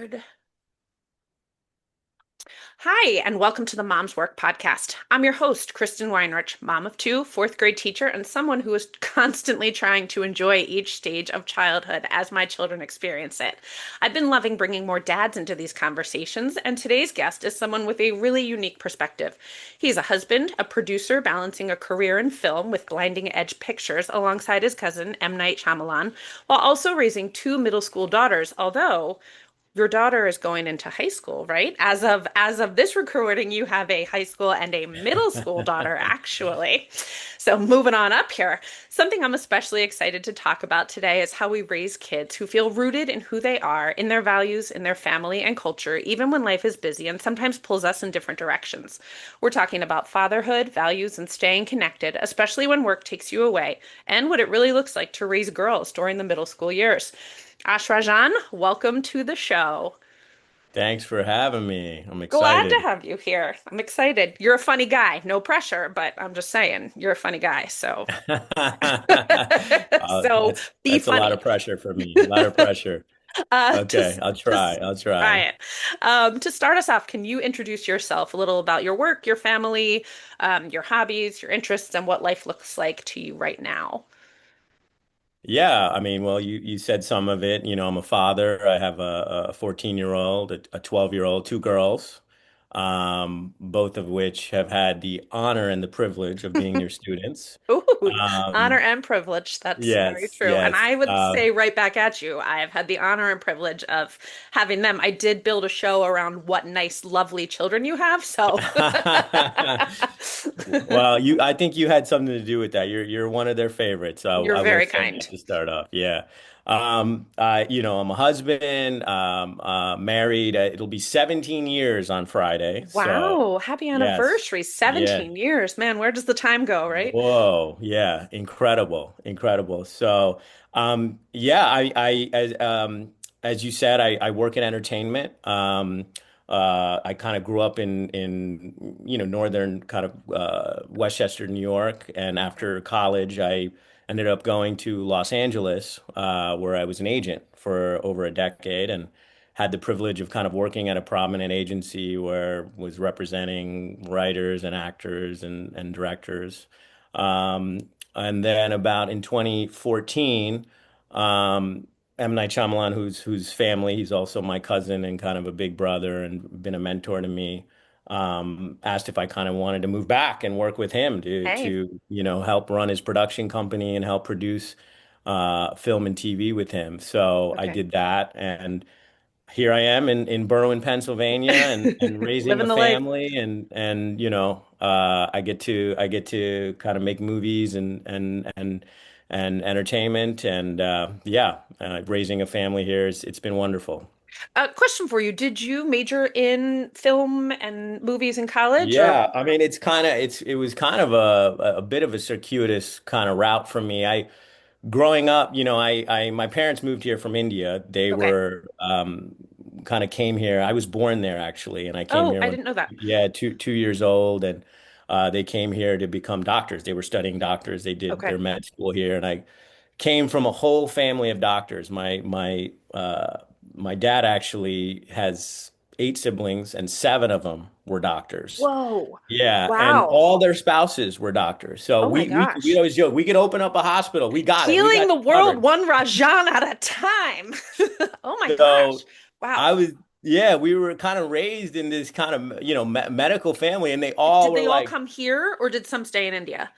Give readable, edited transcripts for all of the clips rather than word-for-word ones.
Good. Hi, and welcome to the MomsWork Podcast. I'm your host, Kristin Weinrich, mom of two, fourth grade teacher, and someone who is constantly trying to enjoy each stage of childhood as my children experience it. I've been loving bringing more dads into these conversations, and today's guest is someone with a really unique perspective. He's a husband, a producer balancing a career in film with blinding edge pictures alongside his cousin, M. Night Shyamalan, while also raising two middle school daughters, although your daughter is going into high school, right? As of this recording, you have a high school and a middle school daughter, actually. So moving on up here, something I'm especially excited to talk about today is how we raise kids who feel rooted in who they are, in their values, in their family and culture, even when life is busy and sometimes pulls us in different directions. We're talking about fatherhood, values, and staying connected, especially when work takes you away, and what it really looks like to raise girls during the middle school years. Rajan, welcome to the show. Thanks for having me. I'm Glad to excited. have you here. I'm excited. You're a funny guy. No pressure, but I'm just saying, you're a funny guy. So, so be That's a lot funny. of pressure for me. A lot of pressure. Uh, to Okay, I'll to try. I'll try try. it. To start us off, can you introduce yourself a little about your work, your family, your hobbies, your interests, and what life looks like to you right now? Yeah, I mean, well, you said some of it. I'm a father. I have a 14-year-old, a 12-year-old, two girls, both of which have had the honor and the privilege of being your students. Ooh, honor Um, and privilege. That's very yes, true. And yes. I would say right back at you, I have had the honor and privilege of having them. I did build a show around what nice, lovely children you have. So Well, I think you had something to do with that. You're one of their favorites. So you're I will very say kind. that to start off. Yeah. I'm a husband, married. It'll be 17 years on Friday. So Wow, happy yes, anniversary. yes. 17 years. Man, where does the time go, right? Whoa, yeah, incredible, incredible. So, yeah, as you said, I work in entertainment. I kind of grew up in northern kind of Westchester, New York, and Okay. after college, I ended up going to Los Angeles, where I was an agent for over a decade, and had the privilege of kind of working at a prominent agency where was representing writers and actors and directors. Um, and then about in 2014, M. Night Shyamalan, whose family, he's also my cousin and kind of a big brother and been a mentor to me, asked if I kind of wanted to move back and work with him to Hey, help run his production company and help produce film and TV with him. So I okay. did that, and here I am in Berwyn, Pennsylvania, and raising Living a the life. family, and I get to kind of make movies and entertainment, and yeah, raising a family here it's been wonderful. Question for you. Did you major in film and movies in college or? Yeah, I mean it was kind of a bit of a circuitous kind of route for me. I growing up, I my parents moved here from India. They Okay. were kind of came here. I was born there actually, and I came Oh, here I when didn't know that. yeah, two years old, and they came here to become doctors. They were studying doctors. They did Okay. their med school here, and I came from a whole family of doctors. My dad actually has eight siblings, and seven of them were doctors. Whoa. Yeah, and Wow. all their spouses were doctors. So Oh my we gosh. always joke we could open up a hospital. We got it. We Healing got the you world covered. one Rajan at a time. Oh my gosh. So Wow. I was yeah, we were kind of raised in this kind of medical family, and they all Did were they all like come here or did some stay in India?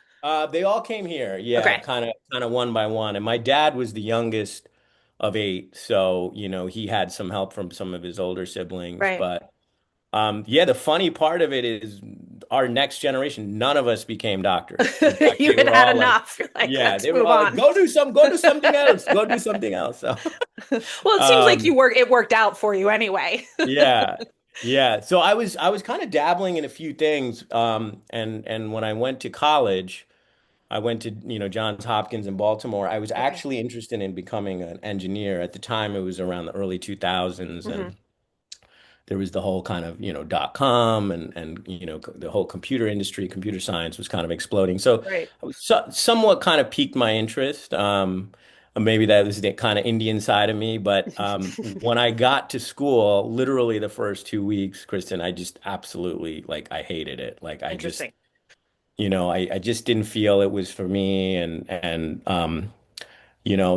they all came here. Yeah, Okay. kind of one by one. And my dad was the youngest of eight, so he had some help from some of his older siblings, Right. but. Yeah, the funny part of it is our next generation, none of us became doctors. In fact, You they had were had all like, enough. You're like, yeah, let's they were move all like, on. go do something else, go do something else. So, Well, it seems like um, it worked out for you anyway. yeah, yeah. So I was kind of dabbling in a few things. And when I went to college, I went to, Johns Hopkins in Baltimore. I was Okay. actually interested in becoming an engineer. At the time, it was around the early 2000s, Hmm. and there was the whole kind of, .com and the whole computer industry, computer science was kind of exploding. So Right. I was somewhat kind of piqued my interest. maybe that was the kind of Indian side of me. But when I got to school, literally the first 2 weeks, Kristen, I just absolutely like I hated it. Like I just, Interesting. I just didn't feel it was for me.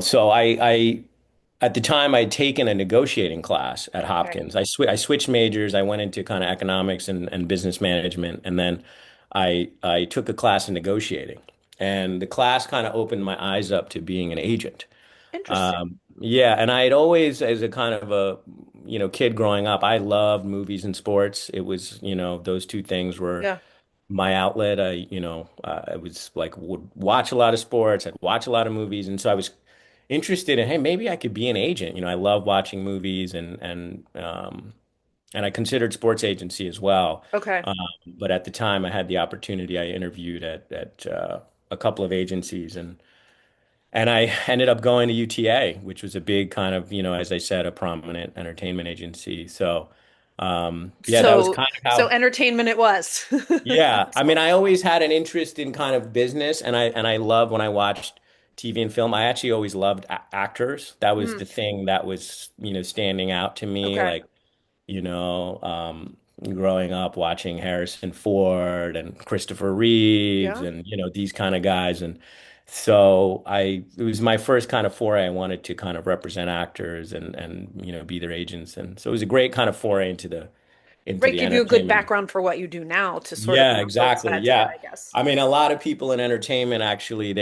So I at the time I'd taken a negotiating class at Okay. Hopkins. I switched majors. I went into kind of economics and business management, and then I took a class in negotiating. And the class kind of opened my eyes up to being an agent. Interesting. Yeah, and I had always, as a kind of a, kid growing up, I loved movies and sports. It was, those two things were Yeah. my outlet. I was like would watch a lot of sports. I'd watch a lot of movies, and so I was interested in, hey, maybe I could be an agent. I love watching movies and I considered sports agency as well. Okay. But at the time, I had the opportunity. I interviewed at a couple of agencies and I ended up going to UTA, which was a big kind of, as I said, a prominent entertainment agency. So, yeah, that was So, kind of so how. entertainment it was. Yeah, I mean, So, I always had an interest in kind of business, and I love when I watched TV and film. I actually always loved a actors. That was mm, the thing that was, standing out to me. okay. Like, you know, um, growing up watching Harrison Ford and Christopher Reeves Yeah. and, these kind of guys. And so it was my first kind of foray. I wanted to kind of represent actors and, be their agents. And so it was a great kind of foray into Right. the Give you a good entertainment. background for what you do now to sort of be Yeah, on both exactly. sides of it, Yeah. I guess. I mean, a lot of people in entertainment actually,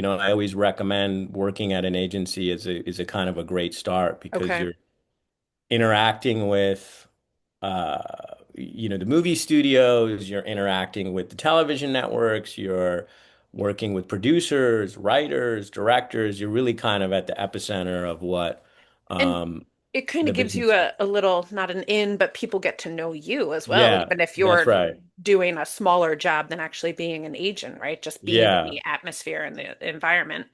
I always recommend working at an agency is a kind of a great start because Okay. you're interacting with the movie studios, you're interacting with the television networks, you're working with producers, writers, directors. You're really kind of at the epicenter of what And um, it kind the of gives you business is. a little, not an in, but people get to know you as well, Yeah, even if that's you're right. doing a smaller job than actually being an agent, right? Just being in Yeah. the atmosphere and the environment.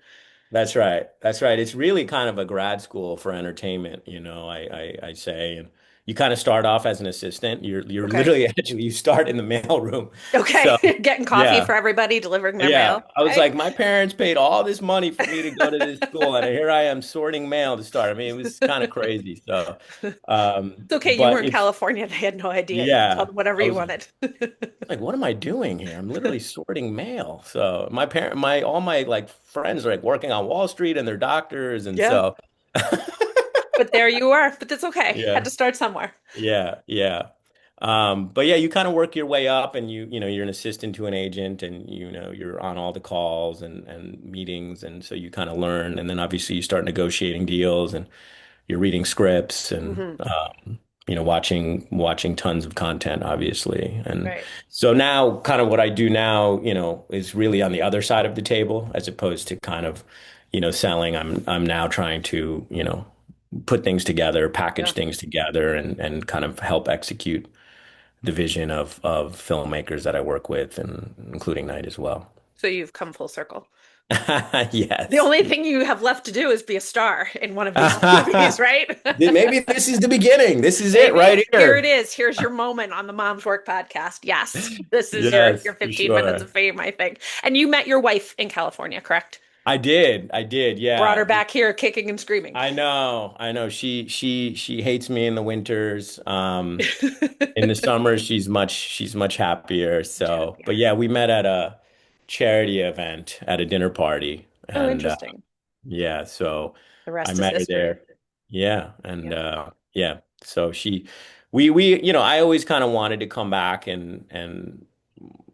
That's right. That's right. It's really kind of a grad school for entertainment, I say. And you kind of start off as an assistant. You're Okay. literally actually you start in the mail room. Okay. So Getting coffee yeah. for everybody, delivering their Yeah. mail. I was Okay. like, my parents paid all this money for me to go to this school, and here I am sorting mail to start. I mean, it was kind of crazy. So It's okay. You were but in it's California. They had no idea. You could tell yeah. them whatever I you was wanted. like, what am I doing here? I'm literally sorting mail. So all my like friends are like working on Wall Street and they're doctors. And Yeah. so, But there you are. But that's okay. Had yeah, to start somewhere. yeah. But yeah, you kind of work your way up and you're an assistant to an agent and, you're on all the calls and meetings. And so you kind of learn. And then obviously you start negotiating deals and you're reading scripts and Hmm. watching tons of content, obviously. And Right. so now, kind of what I do now, is really on the other side of the table, as opposed to kind of, selling. I'm now trying to, put things together, package Yeah. things together, and kind of help execute the vision of filmmakers that I work with, and including Night as well. So you've come full circle. The Yes. only thing you have left to do is be a star in one of these movies, right? Maybe this is the beginning. This is it Maybe right here it here. is. Here's your moment on the Mom's Work podcast. Yes, this is your Yes, for 15 minutes of sure. fame, I think. And you met your wife in California, correct? I did, Brought her yeah. back here kicking and screaming. I know. She hates me in the winters. In the summers, she's much happier. So, but Happier. yeah, we met at a charity event at a dinner party, Oh, and interesting. yeah, so The I rest is met her history. there. Yeah, and Yeah. yeah, so we, I always kind of wanted to come back and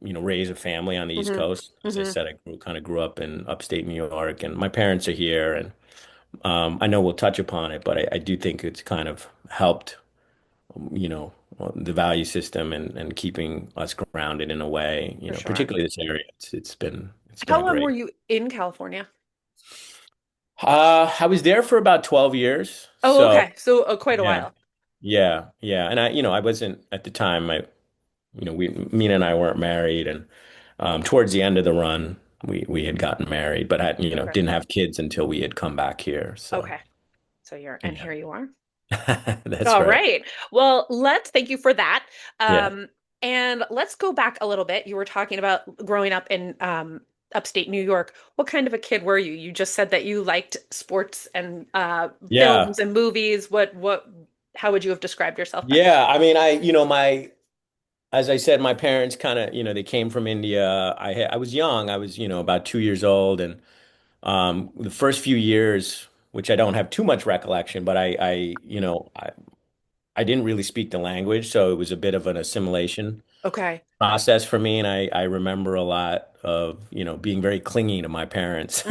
raise a family on the East Hmm. Coast. As I Hmm. said, I grew up in upstate New York, and my parents are here, and I know we'll touch upon it, but I do think it's kind of helped, you know, the value system and keeping us grounded in a way, For sure. particularly this area. It's been How a long were great. you in California? I was there for about 12 years. Oh, So okay. So quite a yeah, while. yeah. And I wasn't at the time, Mina and I weren't married. And towards the end of the run, we had gotten married, but Okay. didn't have kids until we had come back here. So Okay. So and yeah, here you are. that's All right. right. Well, let's thank you for that. Yeah. And let's go back a little bit. You were talking about growing up in upstate New York. What kind of a kid were you? You just said that you liked sports and Yeah. films and movies. How would you have described yourself then? Yeah. I mean, as I said, my parents kind of, they came from India. I was young. I was, about 2 years old. And the first few years, which I don't have too much recollection, but I didn't really speak the language. So it was a bit of an assimilation Okay. process for me. And I remember a lot of, being very clingy to my parents.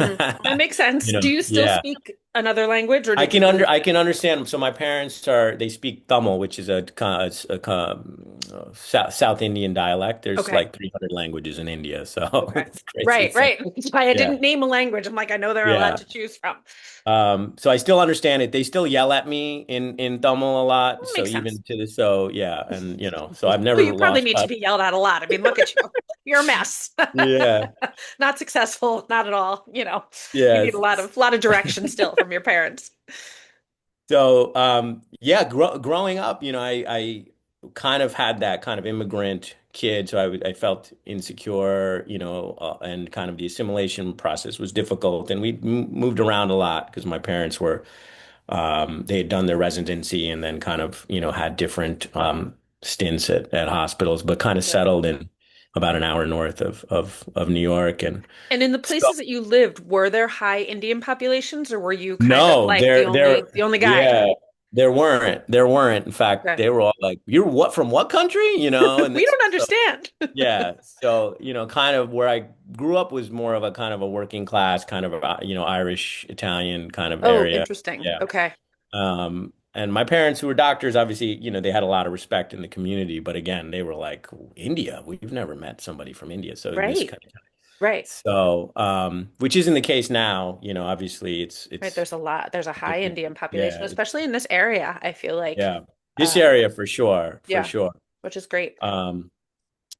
That makes sense. Do you still Yeah. speak another language or did you? I can understand. So my parents they speak Tamil, which is South Indian dialect. There's Okay. like 300 languages in India, so Okay. it's crazy Right, to say. right. That's why I Yeah, didn't name a language. I'm like, I know there are a lot yeah. to choose from. So I still understand it. They still yell at me in Tamil a lot. So Makes sense. even to the so yeah, and so I've Well, never you probably lost need to touch. be yelled at a lot. I mean, look at you. You're a mess. Yeah, Not successful, not at all. You need a yes. lot of direction still from your parents. So, yeah, growing up, I kind of had that kind of immigrant kid, so I felt insecure, and kind of the assimilation process was difficult, and we moved around a lot because my parents they had done their residency and then kind of, had different stints at hospitals, but kind of Yeah. settled in about an hour north of New York, and And in the so places that you lived, were there high Indian populations or were you kind of no, like the only guy? yeah, there weren't. In fact, Okay. they were all like, "You're what from what country?" And We this, don't so, understand. yeah. So, kind of where I grew up was more of a kind of a working class, kind of, Irish, Italian kind of Oh, area. interesting. Yeah. Okay. And my parents, who were doctors, obviously, they had a lot of respect in the community. But again, they were like, India, we've never met somebody from India. So it was Right. kind of Right. so, which isn't the case now. Obviously, Right. it's There's a high different. Indian population, Yeah, especially in this area, I feel like. yeah. This Um, area for sure, for yeah, sure. which is great. Um,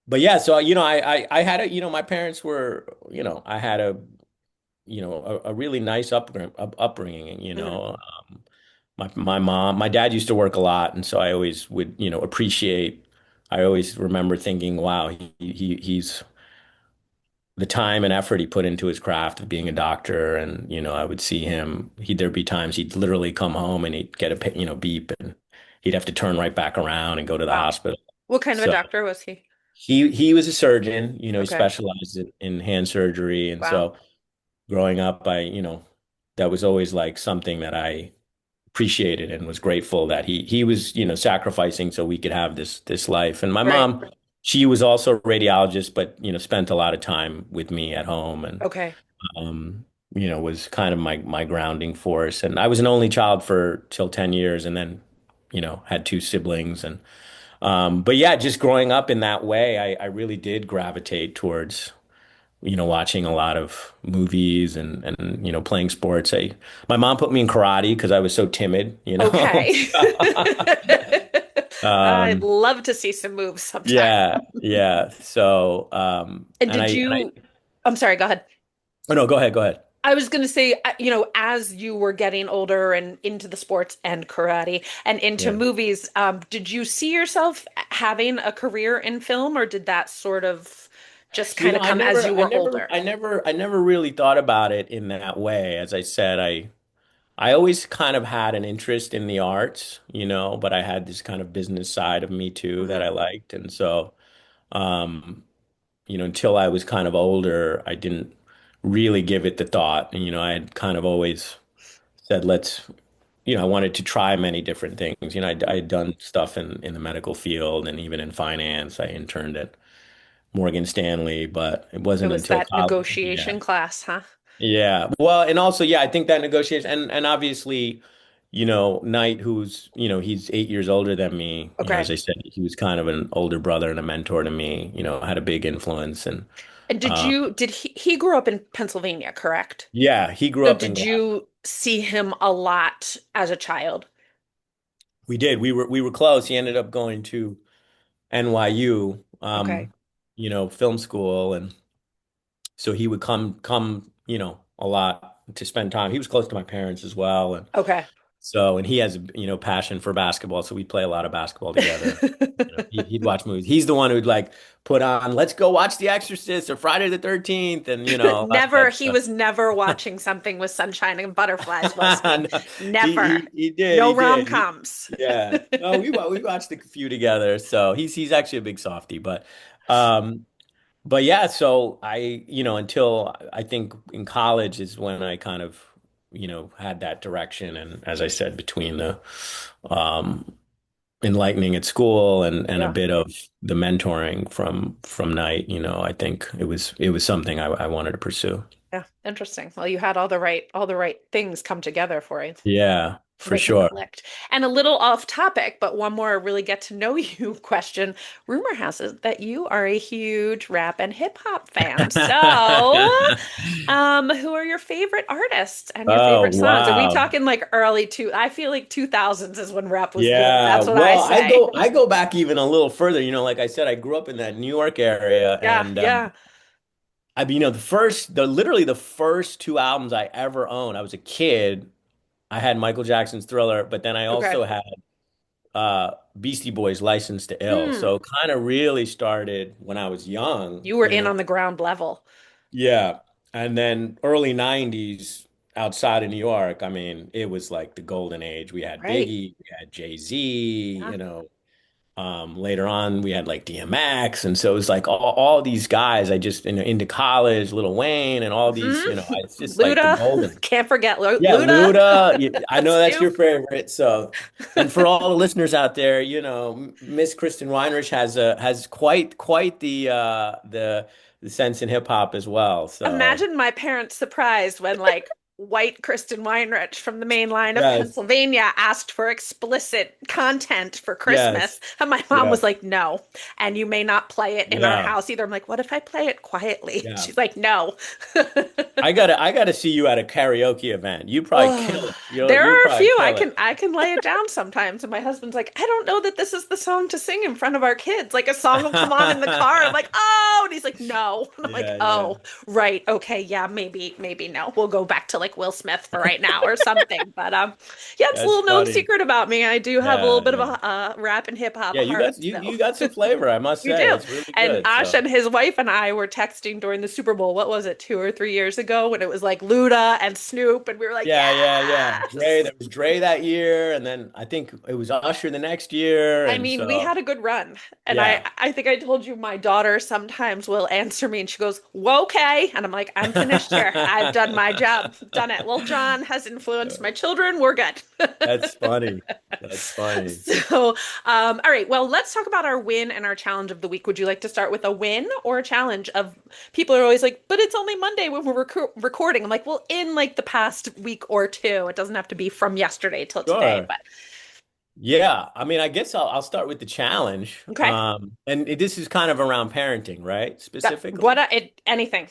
but yeah, so I had my parents were, I had a really nice upbringing. Hmm. My dad used to work a lot, and so I always would, appreciate. I always remember thinking, wow, he's the time and effort he put into his craft of being a doctor. And, I would see him, there'd be times he'd literally come home and he'd get a, beep, and he'd have to turn right back around and go to the Wow. hospital. What kind of a So doctor was he? he was a surgeon, he Okay. specialized in hand surgery. And Wow. so growing up, that was always like something that I appreciated and was grateful that he was, sacrificing so we could have this life. And my Right. mom, she was also a radiologist, but, spent a lot of time with me at home, and Okay. um, was kind of my grounding force. And I was an only child for till 10 years, and then, had two siblings. And but yeah, just growing up in that way, I really did gravitate towards, watching a lot of movies and playing sports. My mom put me in karate because I was so timid. Okay. I'd Um, love to see some moves sometime. yeah, yeah. So, And did you, I'm sorry, go ahead. oh no, go ahead, go ahead. I was going to say, as you were getting older and into the sports and karate and into Yeah. movies, did you see yourself having a career in film, or did that sort of just kind of come as you were older? I never really thought about it in that way. As I said, I always kind of had an interest in the arts, but I had this kind of business side of me too that Hmm. I liked. And so, um, until I was kind of older, I didn't really give it the thought. And, I had kind of always said, I wanted to try many different things. I had done stuff in the medical field and even in finance. I interned at Morgan Stanley, but it It wasn't was until that college. Yeah. negotiation class, huh? Yeah. Well, and also, yeah, I think that negotiation and obviously, Knight, who's, he's 8 years older than me, Okay. as I said, he was kind of an older brother and a mentor to me, had a big influence. And And uh, did he grew up in Pennsylvania, correct? yeah, he grew So up in did Glasgow. you see him a lot as a child? We did. We were close. He ended up going to NYU, Okay. film school, and so he would come, a lot to spend time. He was close to my parents as well, and Okay. So, and he has, passion for basketball, so we play a lot of basketball together. He'd watch movies. He's the one who'd like put on, let's go watch The Exorcist or Friday the 13th, and all Never, that he stuff. was never watching something with sunshine and butterflies, was he? No, Never. he did, No he did. rom-coms. Yeah. No, we watched a few together, so he's actually a big softie, um, but yeah, so until I think in college is when I kind of, had that direction. And as I said, between the um, enlightening at school and a Yeah. bit of the mentoring from Night, I think it was something I wanted to pursue. Yeah. Interesting. Well, you had all the right things come together for you. Yeah, for They kind of sure. clicked. And a little off topic, but one more really get to know you question. Rumor has it that you are a huge rap and hip hop fan. So, who are your favorite artists and your Oh, favorite songs? Are we wow. talking like early two? I feel like 2000s is when rap was good. Yeah, That's what I well, I say. go I go back even a little further. Like I said, I grew up in that New York area, Yeah, and yeah. I mean, literally the first two albums I ever owned. I was a kid. I had Michael Jackson's Thriller, but then I Okay. also had Beastie Boys' License to Ill. Hmm. So kind of really started when I was young, You were in on the ground level, Yeah. And then early 90s outside of New York, I mean, it was like the golden age. We had right? Biggie, we had Jay-Z, Yeah. later on, we had like DMX, and so it was like all these guys. I just into college, Lil Wayne, and all these. It's just like the Luda. golden. Can't forget Yeah, Luda. Luda. I know that's your Snoop. favorite. So, and for all the listeners out there, Miss Kristin Weinrich has quite the sense in hip hop as well. So, Imagine my parents' surprise when like white Kristen Weinrich from the main line of yes, Pennsylvania asked for explicit content for Christmas. yes, And my mom yeah, was like, no. And you may not play it in our yeah, house either. I'm like, what if I play it quietly? yeah. She's like, no. I gotta see you at a karaoke event. You probably kill Oh, it. You'll there you are a probably few I kill can it. I can lay it down sometimes, and my husband's like, I don't know that this is the song to sing in front of our kids. Like a song will come on in the car. I'm like, oh, and he's like, no. And I'm like, Yeah, yeah. oh, right, okay, yeah, maybe no. We'll go back to like Will Smith for right now or something. But yeah, it's a That's little known funny. secret about me. I do have a little Yeah, bit of yeah. a rap and hip hop Yeah, you heart. got you So you got some flavor, I must you say. do. It's really And good. Ash So, and his wife and I were texting during the Super Bowl. What was it, 2 or 3 years ago, when it was like Luda and Snoop, and we were like, yeah, yeah, yeah. yes. There was Dre that year, and then I think it was Usher the next year, I and mean, we so had a good run. And I yeah. I think I told you my daughter sometimes will answer me and she goes, "Whoa, okay." And I'm like, "I'm finished here. I've done my job. Done it. Lil John has influenced my children. We're good." That's funny. That's funny. So, all right. Well, let's talk about our win and our challenge of the week. Would you like to start with a win or a challenge of people are always like, but it's only Monday when we're recording. I'm like, well, in like the past week or two, it doesn't have to be from yesterday till today, Sure. but Yeah, I mean, I guess I'll start with the challenge. okay. And this is kind of around parenting, right? That, what Specifically. anything.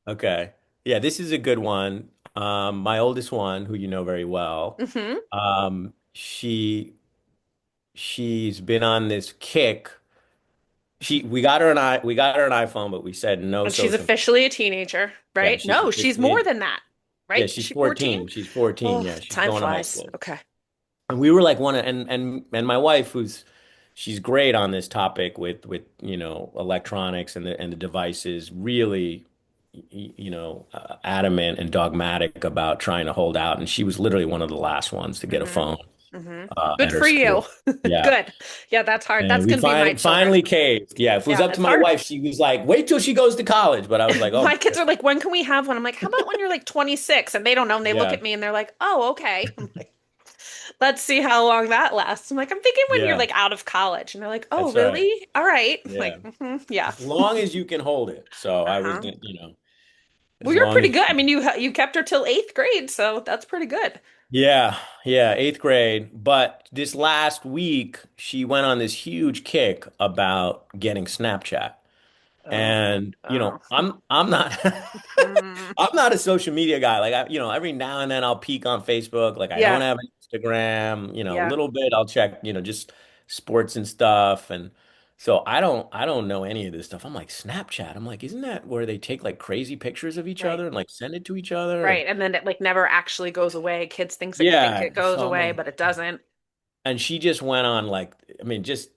Okay. Yeah, this is a good one. My oldest one, who you know very well, Hmm. um, she she's been on this kick. We got her an iPhone, but we said no And she's social. officially a teenager, Yeah, right? she's No, she's more officially than that, yeah, right? Is she's she 14? 14. She's 14. Oh, Yeah, she's time going to high flies. school. Okay. And we were like and my wife she's great on this topic with electronics and the devices, really adamant and dogmatic about trying to hold out, and she was literally one of the last ones to get a Hmm. phone Hmm. at Good her for you. school. Yeah. Good. Yeah, that's hard. And That's we gonna be my children. finally caved. Yeah, if it was Yeah, up to it's my hard. wife, she was like, "Wait till she goes to college." But I was like, "Oh, My kids are like, when can we have one? I'm like, how about when you're like 26? And they don't know. And they look yeah, at me and they're like, oh, okay. I'm like, let's see how long that lasts. I'm like, I'm thinking when you're yeah, like out of college. And they're like, oh, that's right. really? All right. I'm Yeah, like, yeah. as long as you can hold it." So I was, Uh-huh. Well, as you're long pretty as good. I mean, you kept her till eighth grade, so that's pretty good. Yeah, yeah, eighth grade. But this last week, she went on this huge kick about getting Snapchat. Oh, And, oh. I'm not Mm. I'm not a social media guy. Like every now and then I'll peek on Facebook. Like I don't Yeah, have an Instagram, a yeah. little bit I'll check, just sports and stuff. And So I don't know any of this stuff. I'm like Snapchat. I'm like, isn't that where they take like crazy pictures of each Right. other and like send it to each other? And Right. And then it like never actually goes away. Kids think yeah, it goes so I'm away, like, but it doesn't. and she just went on like, I mean, just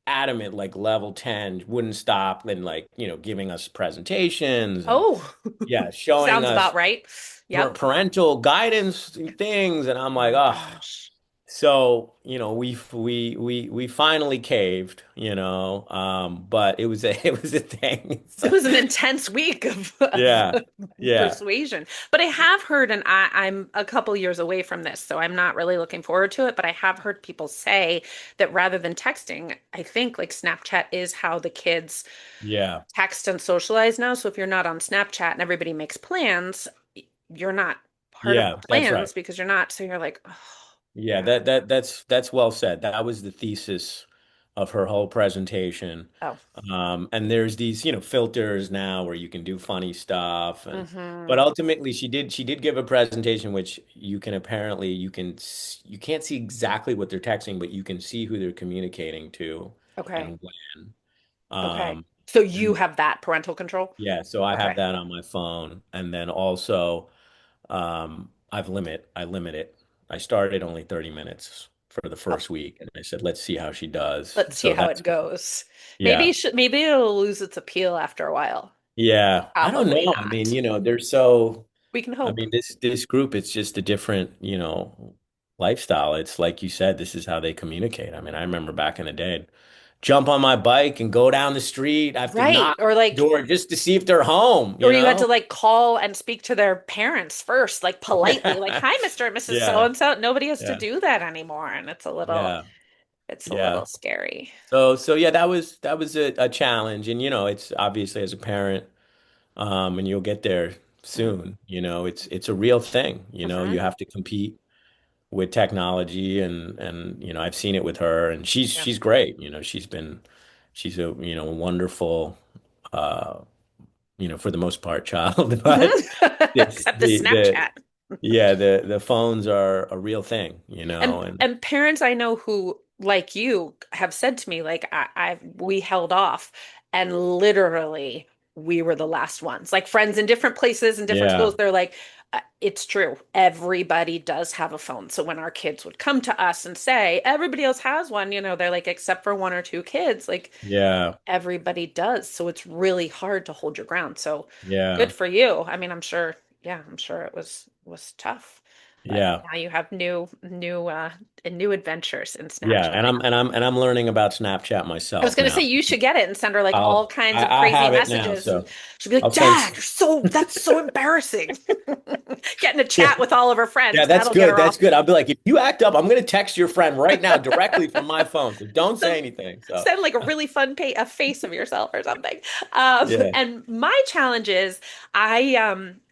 adamant, like level 10, wouldn't stop and like, giving us presentations and Oh, yeah, showing sounds about us right. Yep. parental guidance things. And I'm Oh like, my oh, gosh. so, we finally caved, but it was a it was a thing. It So, was an intense week of yeah. Yeah. persuasion. But I have heard, and I'm a couple years away from this, so I'm not really looking forward to it. But I have heard people say that rather than texting, I think like Snapchat is how the kids Yeah. text and socialize now. So if you're not on Snapchat and everybody makes plans, you're not part of the Yeah, that's right. plans because you're not. So you're like, oh, Yeah, yeah. that's well said. That was the thesis of her whole presentation. Oh. And there's these, filters now where you can do funny stuff but Hmm. ultimately she did give a presentation which you can apparently you can't see exactly what they're texting, but you can see who they're communicating to Okay. and when. Okay. Um, So you and have that parental control? yeah, so I have Okay. that on my phone. And then also I limit it. I started only 30 minutes for the Oh, first week, and I said, let's see how she does. let's see So how that's it goes. yeah. Maybe it'll lose its appeal after a while. Yeah. I don't Probably know. I mean, not. they're so We can I hope. mean, this group, it's just a different, lifestyle. It's like you said, this is how they communicate. I mean, I remember back in the day, I'd jump on my bike and go down the street. I have to Right. knock on the door just to see if they're home, Or you had to like call and speak to their parents first, like politely, like, "Hi, Mr. and Mrs. So Yeah. and so." Nobody has to Yeah. do that anymore, and Yeah. it's a little Yeah. scary. So yeah, that was a challenge, and it's obviously as a parent, and you'll get there soon. It's a real thing. Mm-hmm. You have to compete with technology, and I've seen it with her, and she's Yeah. she's great. She's a wonderful, uh, for the most part, child, but it's Except the Snapchat. yeah, the phones are a real thing, and And parents I know who, like you, have said to me, like we held off, and literally we were the last ones. Like friends in different places and different schools, yeah, they're like, it's true. Everybody does have a phone. So when our kids would come to us and say, everybody else has one, they're like, except for one or two kids, like yeah, everybody does. So it's really hard to hold your ground. So good yeah, for you. I mean, I'm sure, yeah, I'm sure it was tough. But yeah. now you have new adventures in Yeah, Snapchat. and I'm learning about Snapchat I was myself gonna say now. you should get it and send her like all I'll kinds of I crazy have it now, messages, and so she'll be like, I'll send. "Dad, that's so embarrassing." Getting a Yeah, chat with all of her yeah, friends, that's that'll get good. her That's off. good. I'll be like, if you act up, I'm gonna text your friend right now directly from my phone. So don't say Send, anything. So send like a really fun a face of yourself or something. yeah. And my challenge is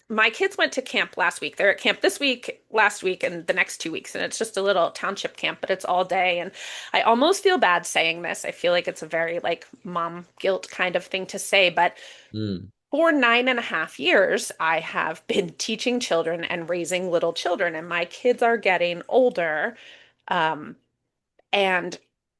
my kids went to camp last week. They're at camp this week, last week, and the next 2 weeks. And it's just a little township camp, but it's all day. And I almost feel bad saying this. I feel like it's a very like mom guilt kind of thing to say, but Mm, for 9.5 years, I have been teaching children and raising little children, and my kids are getting older. Um, and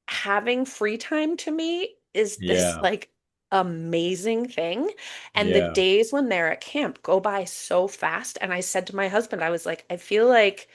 having free time to me is this yeah. like amazing thing. And the Yeah. days when they're at camp go by so fast. And I said to my husband, I was like, I feel like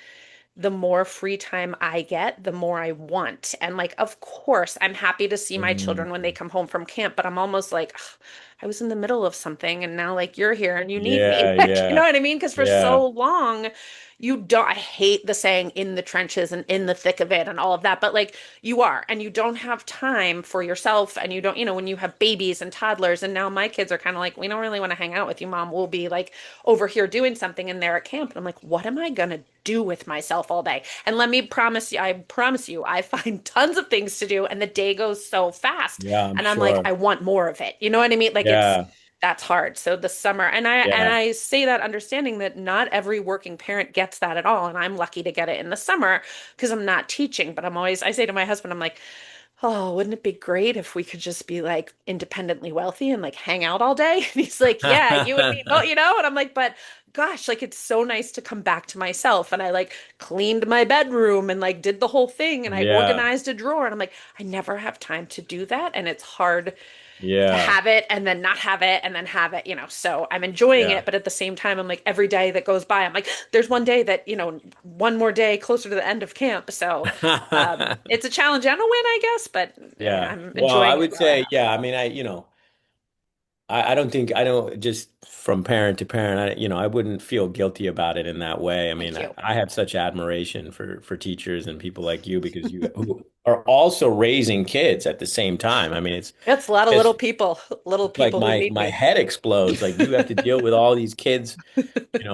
the more free time I get, the more I want. And like, of course, I'm happy to see my Mm, children when they come home from camp, but I'm almost like, "Ugh, I was in the middle of something and now like you're here and you need me." yeah. Like, you Yeah. know what I mean? Because for Yeah. so long, you don't, I hate the saying in the trenches and in the thick of it and all of that, but like you are, and you don't have time for yourself. And you don't, when you have babies and toddlers, and now my kids are kind of like, we don't really want to hang out with you, mom. We'll be like over here doing something and they're at camp. And I'm like, what am I gonna do with myself all day? And let me promise you, I find tons of things to do and the day goes so fast. Yeah. I'm And I'm like, sure. I want more of it. You know what I mean? Like Yeah. that's hard. So the summer, and Yeah. I say that understanding that not every working parent gets that at all. And I'm lucky to get it in the summer because I'm not teaching, but I say to my husband, I'm like, oh, wouldn't it be great if we could just be like independently wealthy and like hang out all day? And he's like, yeah, you and me both, And I'm like, but gosh, like it's so nice to come back to myself. And I like cleaned my bedroom and like did the whole thing and I Yeah. organized a drawer. And I'm like, I never have time to do that. And it's hard to Yeah. have it and then not have it and then have it, so I'm enjoying Yeah. it, but at the same time, I'm like every day that goes by, I'm like, there's one day that, one more day closer to the end of camp. So it's a challenge and a win, I guess, but Yeah. I'm Well, I enjoying it would while I say, have yeah, it. I mean, I don't think I don't just from parent to parent, I wouldn't feel guilty about it in that way. I mean, Thank you. I have such admiration for teachers and people like you because you who are also raising kids at the same time. I mean, It's a lot of just little like people who my need my me. head explodes. Like you have to deal with all these kids,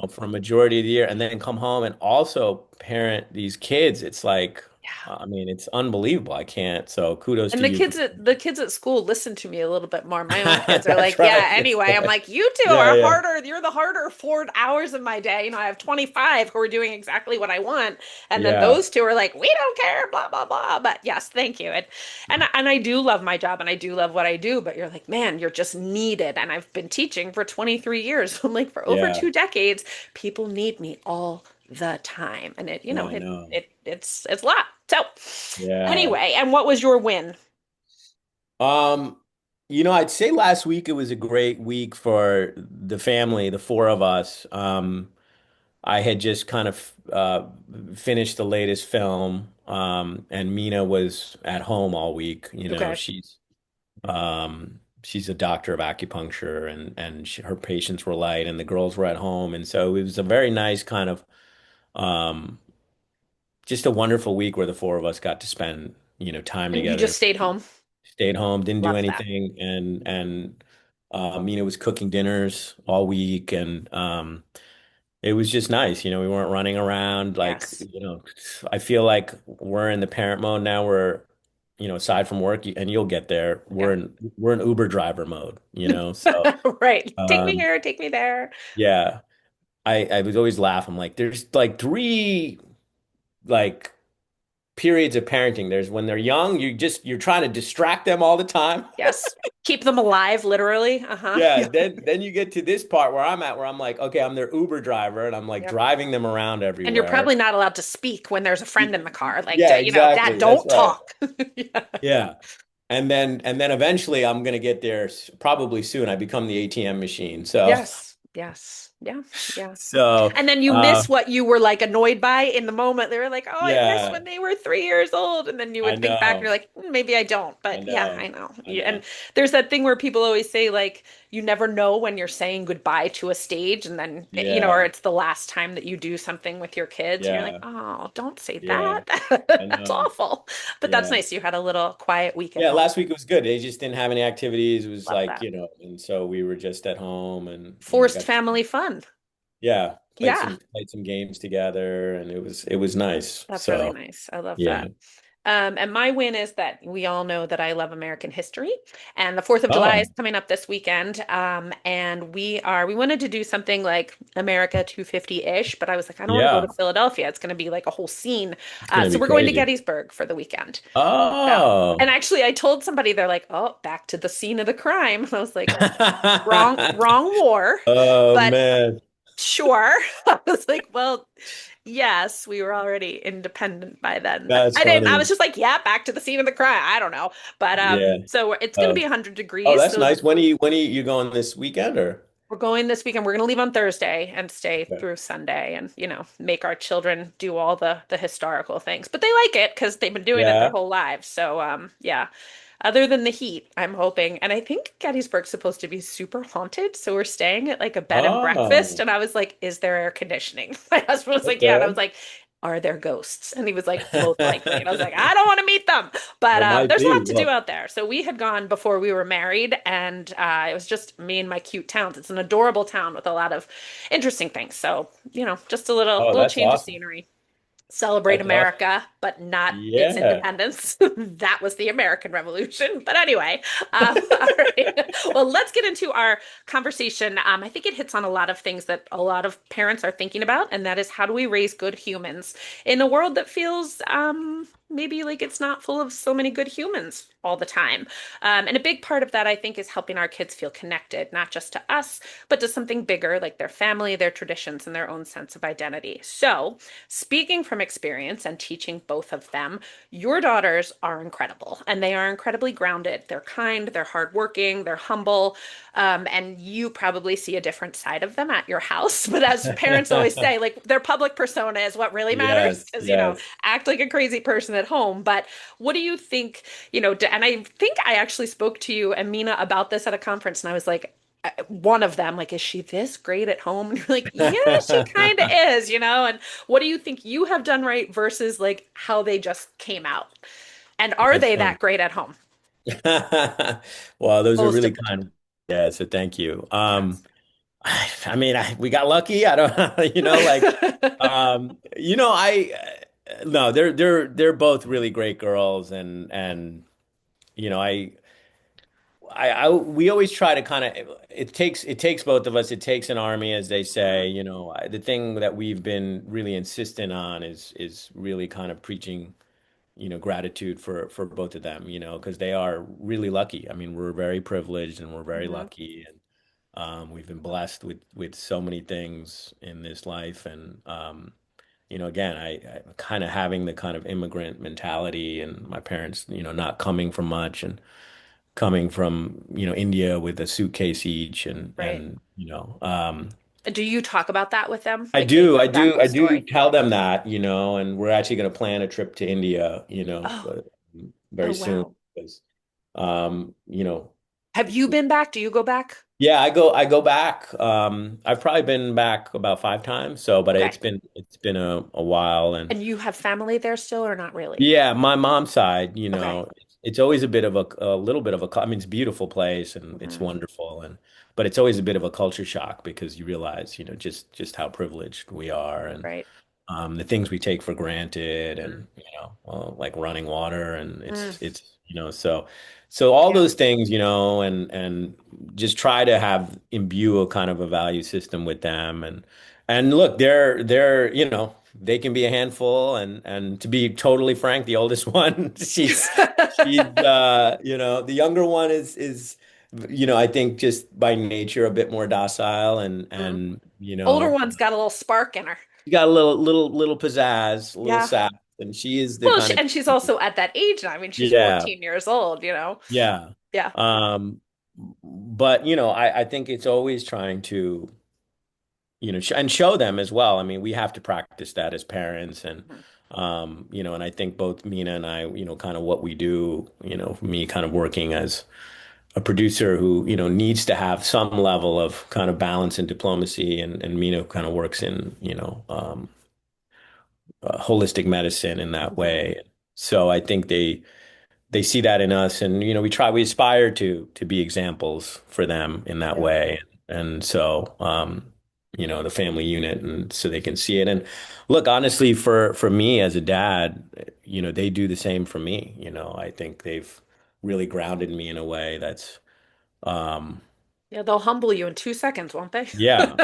for a majority of the year and then come home and also parent these kids. It's like, Yeah. I mean, it's unbelievable. I can't. So kudos And to you for the kids at school listen to me a little bit more. My own kids are That's like, right. yeah, That's anyway. I'm right. like, you two Yeah, are yeah. harder. You're the harder 4 hours of my day. I have 25 who are doing exactly what I want. And then Yeah. those two are like, we don't care, blah, blah, blah. But yes, thank you. And I do love my job and I do love what I do, but you're like, man, you're just needed. And I've been teaching for 23 years. I'm like, for over Yeah. 2 decades, people need me all the time. And I know. it's a lot. So Yeah. anyway, and what was your win? Um, I'd say last week it was a great week for the family, the four of us. I had just kind of finished the latest film, and Mina was at home all week. Okay. She's a doctor of acupuncture, and her patients were light, and the girls were at home, and so it was a very nice kind of um, just a wonderful week where the four of us got to spend, time And you together. just stayed home. Stayed home, didn't do Love that. anything, and Mina was cooking dinners all week, and it was just nice. We weren't running around like, Yes. I feel like we're in the parent mode now where, aside from work, and you'll get there, Yeah. we're in Uber driver mode, so Right. Take me um, here, take me there. yeah. I was always laughing. I'm like, there's like three like periods of parenting. There's when they're young, you're trying to distract them all the time. Yes. Keep them alive, literally. Uh-huh. Yeah, Yeah. then you get to this part where I'm at where I'm like, okay, I'm their Uber driver and I'm like Yep. driving them around And you're everywhere. probably not allowed to speak when there's a friend in the car. Like, Yeah, Dad, exactly. That's don't right. talk. Yeah. Yeah. And then eventually I'm gonna get there probably soon. I become the ATM machine. So Yes. Yes. Yeah. Yeah. so And then you uh miss what you were like annoyed by in the moment. They were like, oh, I miss yeah, when they were 3 years old. And then you I would think back and know. you're like, maybe I don't. I But yeah, I know. know. I And know. there's that thing where people always say, like, you never know when you're saying goodbye to a stage. And then, or Yeah. it's the last time that you do something with your kids. And you're like, Yeah. oh, don't say Yeah. that. I That's know. awful. But that's Yeah. nice. You had a little quiet week at Yeah, home. last week it was good. They just didn't have any activities. It was Love like, that. and so we were just at home and, Forced got family fun. yeah, Yeah, played some games together and it was nice. that's really So, nice. I love yeah. that. And my win is that we all know that I love American history, and the 4th of July is Oh, coming up this weekend. And we wanted to do something like America 250-ish, but I was like, I don't want to go to yeah. Philadelphia. It's going to be like a whole scene. It's gonna So be we're going to crazy. Gettysburg for the weekend. So, and Oh. actually, I told somebody they're like, oh, back to the scene of the crime. And I was like, wrong war, Oh but man, sure. I was like, well, yes, we were already independent by then, but that's I didn't. I was funny. just like, yeah, back to the scene of the crime. I don't know, but Yeah. so it's going to Uh, be 100 oh, degrees. that's So nice. When are you going this weekend or? we're going this weekend. We're going to leave on Thursday and stay Okay. through Sunday, and make our children do all the historical things. But they like it because they've been doing it their Yeah. whole lives. So yeah. Other than the heat, I'm hoping. And I think Gettysburg's supposed to be super haunted. So we're staying at like a bed and breakfast. Oh, And I was like, is there air conditioning? My husband was like, yeah. And I was okay. like, are there ghosts? And he was like, most likely. And I was like, I don't want to meet them. But There might there's a be. lot to do Well, out there. So we had gone before we were married, and it was just me and my cute towns. It's an adorable town with a lot of interesting things. So, just a little oh, little that's change of awesome. scenery. Celebrate That's awesome. America, but not its Yeah. independence. That was the American Revolution. But anyway, all right. Well, let's get into our conversation. I think it hits on a lot of things that a lot of parents are thinking about, and that is how do we raise good humans in a world that feels maybe like it's not full of so many good humans all the time. And a big part of that, I think, is helping our kids feel connected, not just to us, but to something bigger, like their family, their traditions, and their own sense of identity. So, speaking from experience and teaching both of them, your daughters are incredible and they are incredibly grounded. They're kind, they're hardworking, they're humble. And you probably see a different side of them at your house. But as parents always say, like their public persona is what really matters Yes, because, yes. act like a crazy person at home. But what do you think, and I think I actually spoke to you and Mina about this at a conference, and I was like, one of them, like, is she this great at home? And you're like, yeah, she kind of is. And what do you think you have done right versus like how they just came out? And are That's they funny. that great at home? Well, those are Most really of the time. kind. Yeah, so thank you. Yes. I mean, we got lucky. I don't, no, they're both really great girls, and you know, we always try to kind of, it takes both of us. It takes an army, as they say. The thing that we've been really insistent on is really kind of preaching, gratitude for both of them, because they are really lucky. I mean, we're very privileged and we're very Mhm. lucky, and we've been blessed with so many things in this life. And again, I kind of having the kind of immigrant mentality, and my parents, not coming from much, and coming from, India with a suitcase each, and Right. Do you talk about that with them? I Like they do, know I that do, whole I do story? tell them that, and we're actually going to plan a trip to India, Oh, oh very soon. wow. Because, um, you know, Have you been back? Do you go back? yeah, I go back. I've probably been back about 5 times. So, but Okay. it's been a while. And And you have family there still or not really? yeah, my mom's side, Okay. it's always a bit of a little bit of I mean, it's a beautiful place and it's Hmm. wonderful, but it's always a bit of a culture shock because you realize, just how privileged we are, and Right. the things we take for granted, Mm. and like running water, and Mm. so all Yeah. those things, and just try to have imbue a kind of a value system with them. And look, they can be a handful, and to be totally frank, the oldest one, the younger one is I think just by nature a bit more docile, and Mm. and Older one's got a little spark in her. she got a little pizzazz, a little Yeah. sap, and she is the Well, kind of and she's also at that age now. I mean, she's yeah, 14 years old. yeah. Yeah. Um, but I think it's always trying to, and show them as well. I mean, we have to practice that as parents, Mhm. and I think both Mina and I, kind of what we do, me kind of working as a producer who, needs to have some level of kind of balance and diplomacy, and Mina kind of works in, holistic medicine in that Mhm. way. So I think they see that in us, and we aspire to be examples for them in that Yeah. way. And so the family unit, and so they can see it. And look, honestly, for me as a dad, they do the same for me. I think they've really grounded me in a way that's um Yeah, they'll humble you in 2 seconds, won't they? yeah,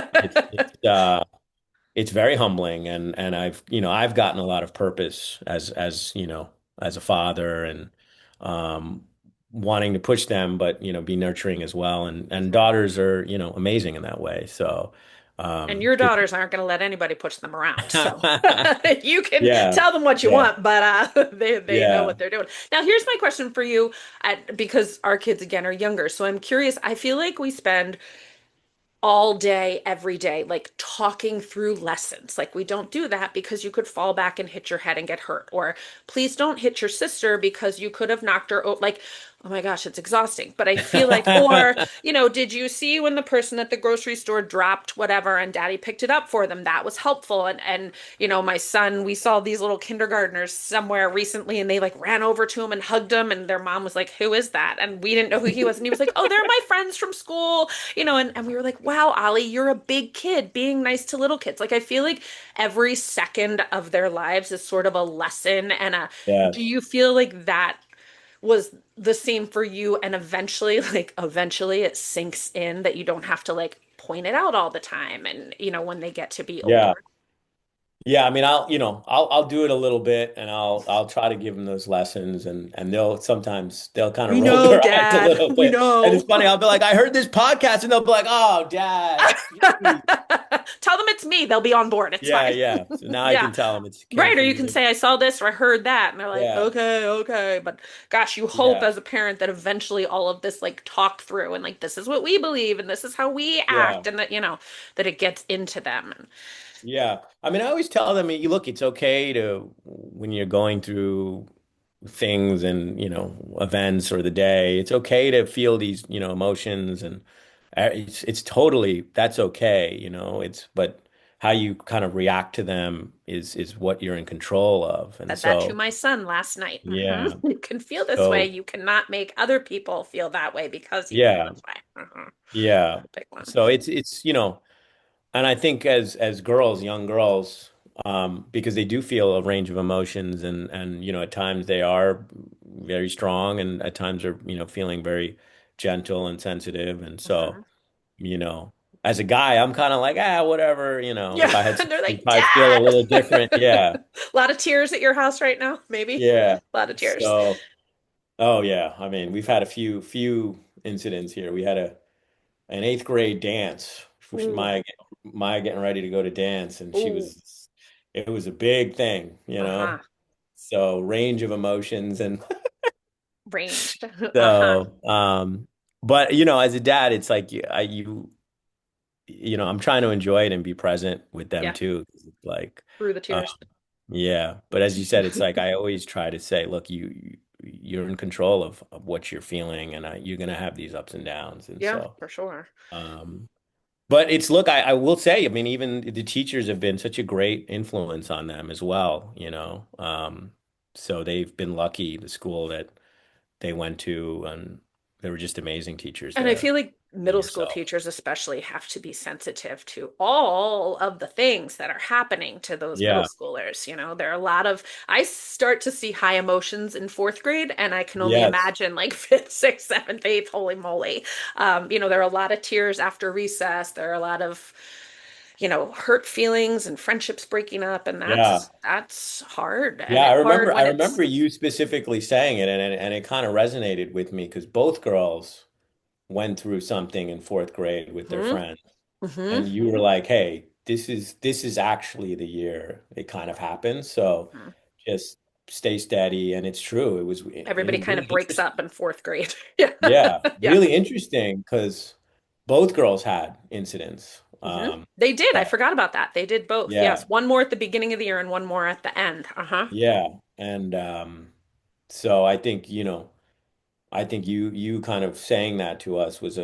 it's very humbling, and I've gotten a lot of purpose as a father, and um wanting to push them, but be nurturing as well, and Mhm. daughters are amazing in that way. So And your it's daughters aren't going to let anybody push them around. So you can yeah, tell them what you yeah, want, but they know yeah, what they're doing. Now, here's my question for you, because our kids again are younger. So I'm curious. I feel like we spend all day, every day, like talking through lessons. Like we don't do that because you could fall back and hit your head and get hurt. Or please don't hit your sister because you could have knocked her. Like, oh my gosh, it's exhausting. But I feel like, or, did you see when the person at the grocery store dropped whatever and daddy picked it up for them? That was helpful. And my son, we saw these little kindergartners somewhere recently and they like ran over to him and hugged him. And their mom was like, who is that? And we didn't know who he was. And he was like, oh, they're my friends from school. And we were like, wow, Ollie, you're a big kid being nice to little kids. Like, I feel like every second of their lives is sort of a lesson. Do yes. you feel like that was the same for you? And eventually it sinks in that you don't have to like point it out all the time. And when they get to be older. Yeah. Yeah, I mean, I'll do it a little bit, and I'll try to give them those lessons, and they'll kind of We roll know, their eyes a Dad. little We bit, and it's know. funny. I'll be like, I heard this podcast, and they'll be like, oh, Dad, geez. Tell them it's me. They'll be on board. It's Yeah, fine. yeah. So now I Yeah. can tell them it came Right. Or from you can you. say, I saw this or I heard that. And they're like, Yeah, okay, okay. But gosh, you hope yeah, as a parent that eventually all of this like talk through and like, this is what we believe and this is how we yeah. act and that, that it gets into them. And Yeah. I mean, I always tell them, you look, it's okay to, when you're going through things and, events or the day, it's okay to feel these, emotions and it's totally, that's okay, but how you kind of react to them is what you're in control of. And said that to so, my son last night. yeah. You can feel this way. So, You cannot make other people feel that way because you feel yeah. this way. Yeah. Big one. So and I think as girls, young girls, because they do feel a range of emotions and at times they are very strong and at times are, feeling very gentle and sensitive. And so, Mhm. you know, as a guy, I'm kind of like, whatever, Yeah. if I had And they're something like, probably feel a Dad. little different. Yeah. A lot of tears at your house right now, maybe. Yeah. A lot of tears. So, oh yeah. I mean, we've had a few incidents here. We had an eighth grade dance, which Ooh. Maya getting ready to go to dance, and Ooh. it was a big thing, Uh-huh. So range of emotions, and Ranged. Uh-huh. so, but as a dad, it's like I'm trying to enjoy it and be present with them Yeah. too. It's like, Through the uh, tears. yeah, but as you said, it's like I always try to say, look, you're in control of what you're feeling, and you're gonna have these ups and downs, and Yeah, so. for sure. Um, But look, I will say, I mean, even the teachers have been such a great influence on them as well, So they've been lucky, the school that they went to, and they were just amazing teachers And I there. feel like And middle school yourself. teachers especially have to be sensitive to all of the things that are happening to those middle Yeah. schoolers. There are a lot of, I start to see high emotions in fourth grade, and I can only Yes. imagine like fifth, sixth, seventh, eighth, holy moly. There are a lot of tears after recess. There are a lot of, hurt feelings and friendships breaking up, and Yeah. that's hard. Yeah. And it's hard I when it's, remember you specifically saying it, and it kind of resonated with me because both girls went through something in fourth grade with their hmm friends. hmm And you were like, "Hey, this is actually the year it kind of happened. So just stay steady." And it's true. It was everybody kind of really breaks interesting. up in fourth grade. Yeah. Yeah, Yeah. really interesting because both girls had incidents. They did. I But forgot about that. They did both. yeah, Yes. One more at the beginning of the year and one more at the end. Uh-huh. yeah, and so I think you kind of saying that to us was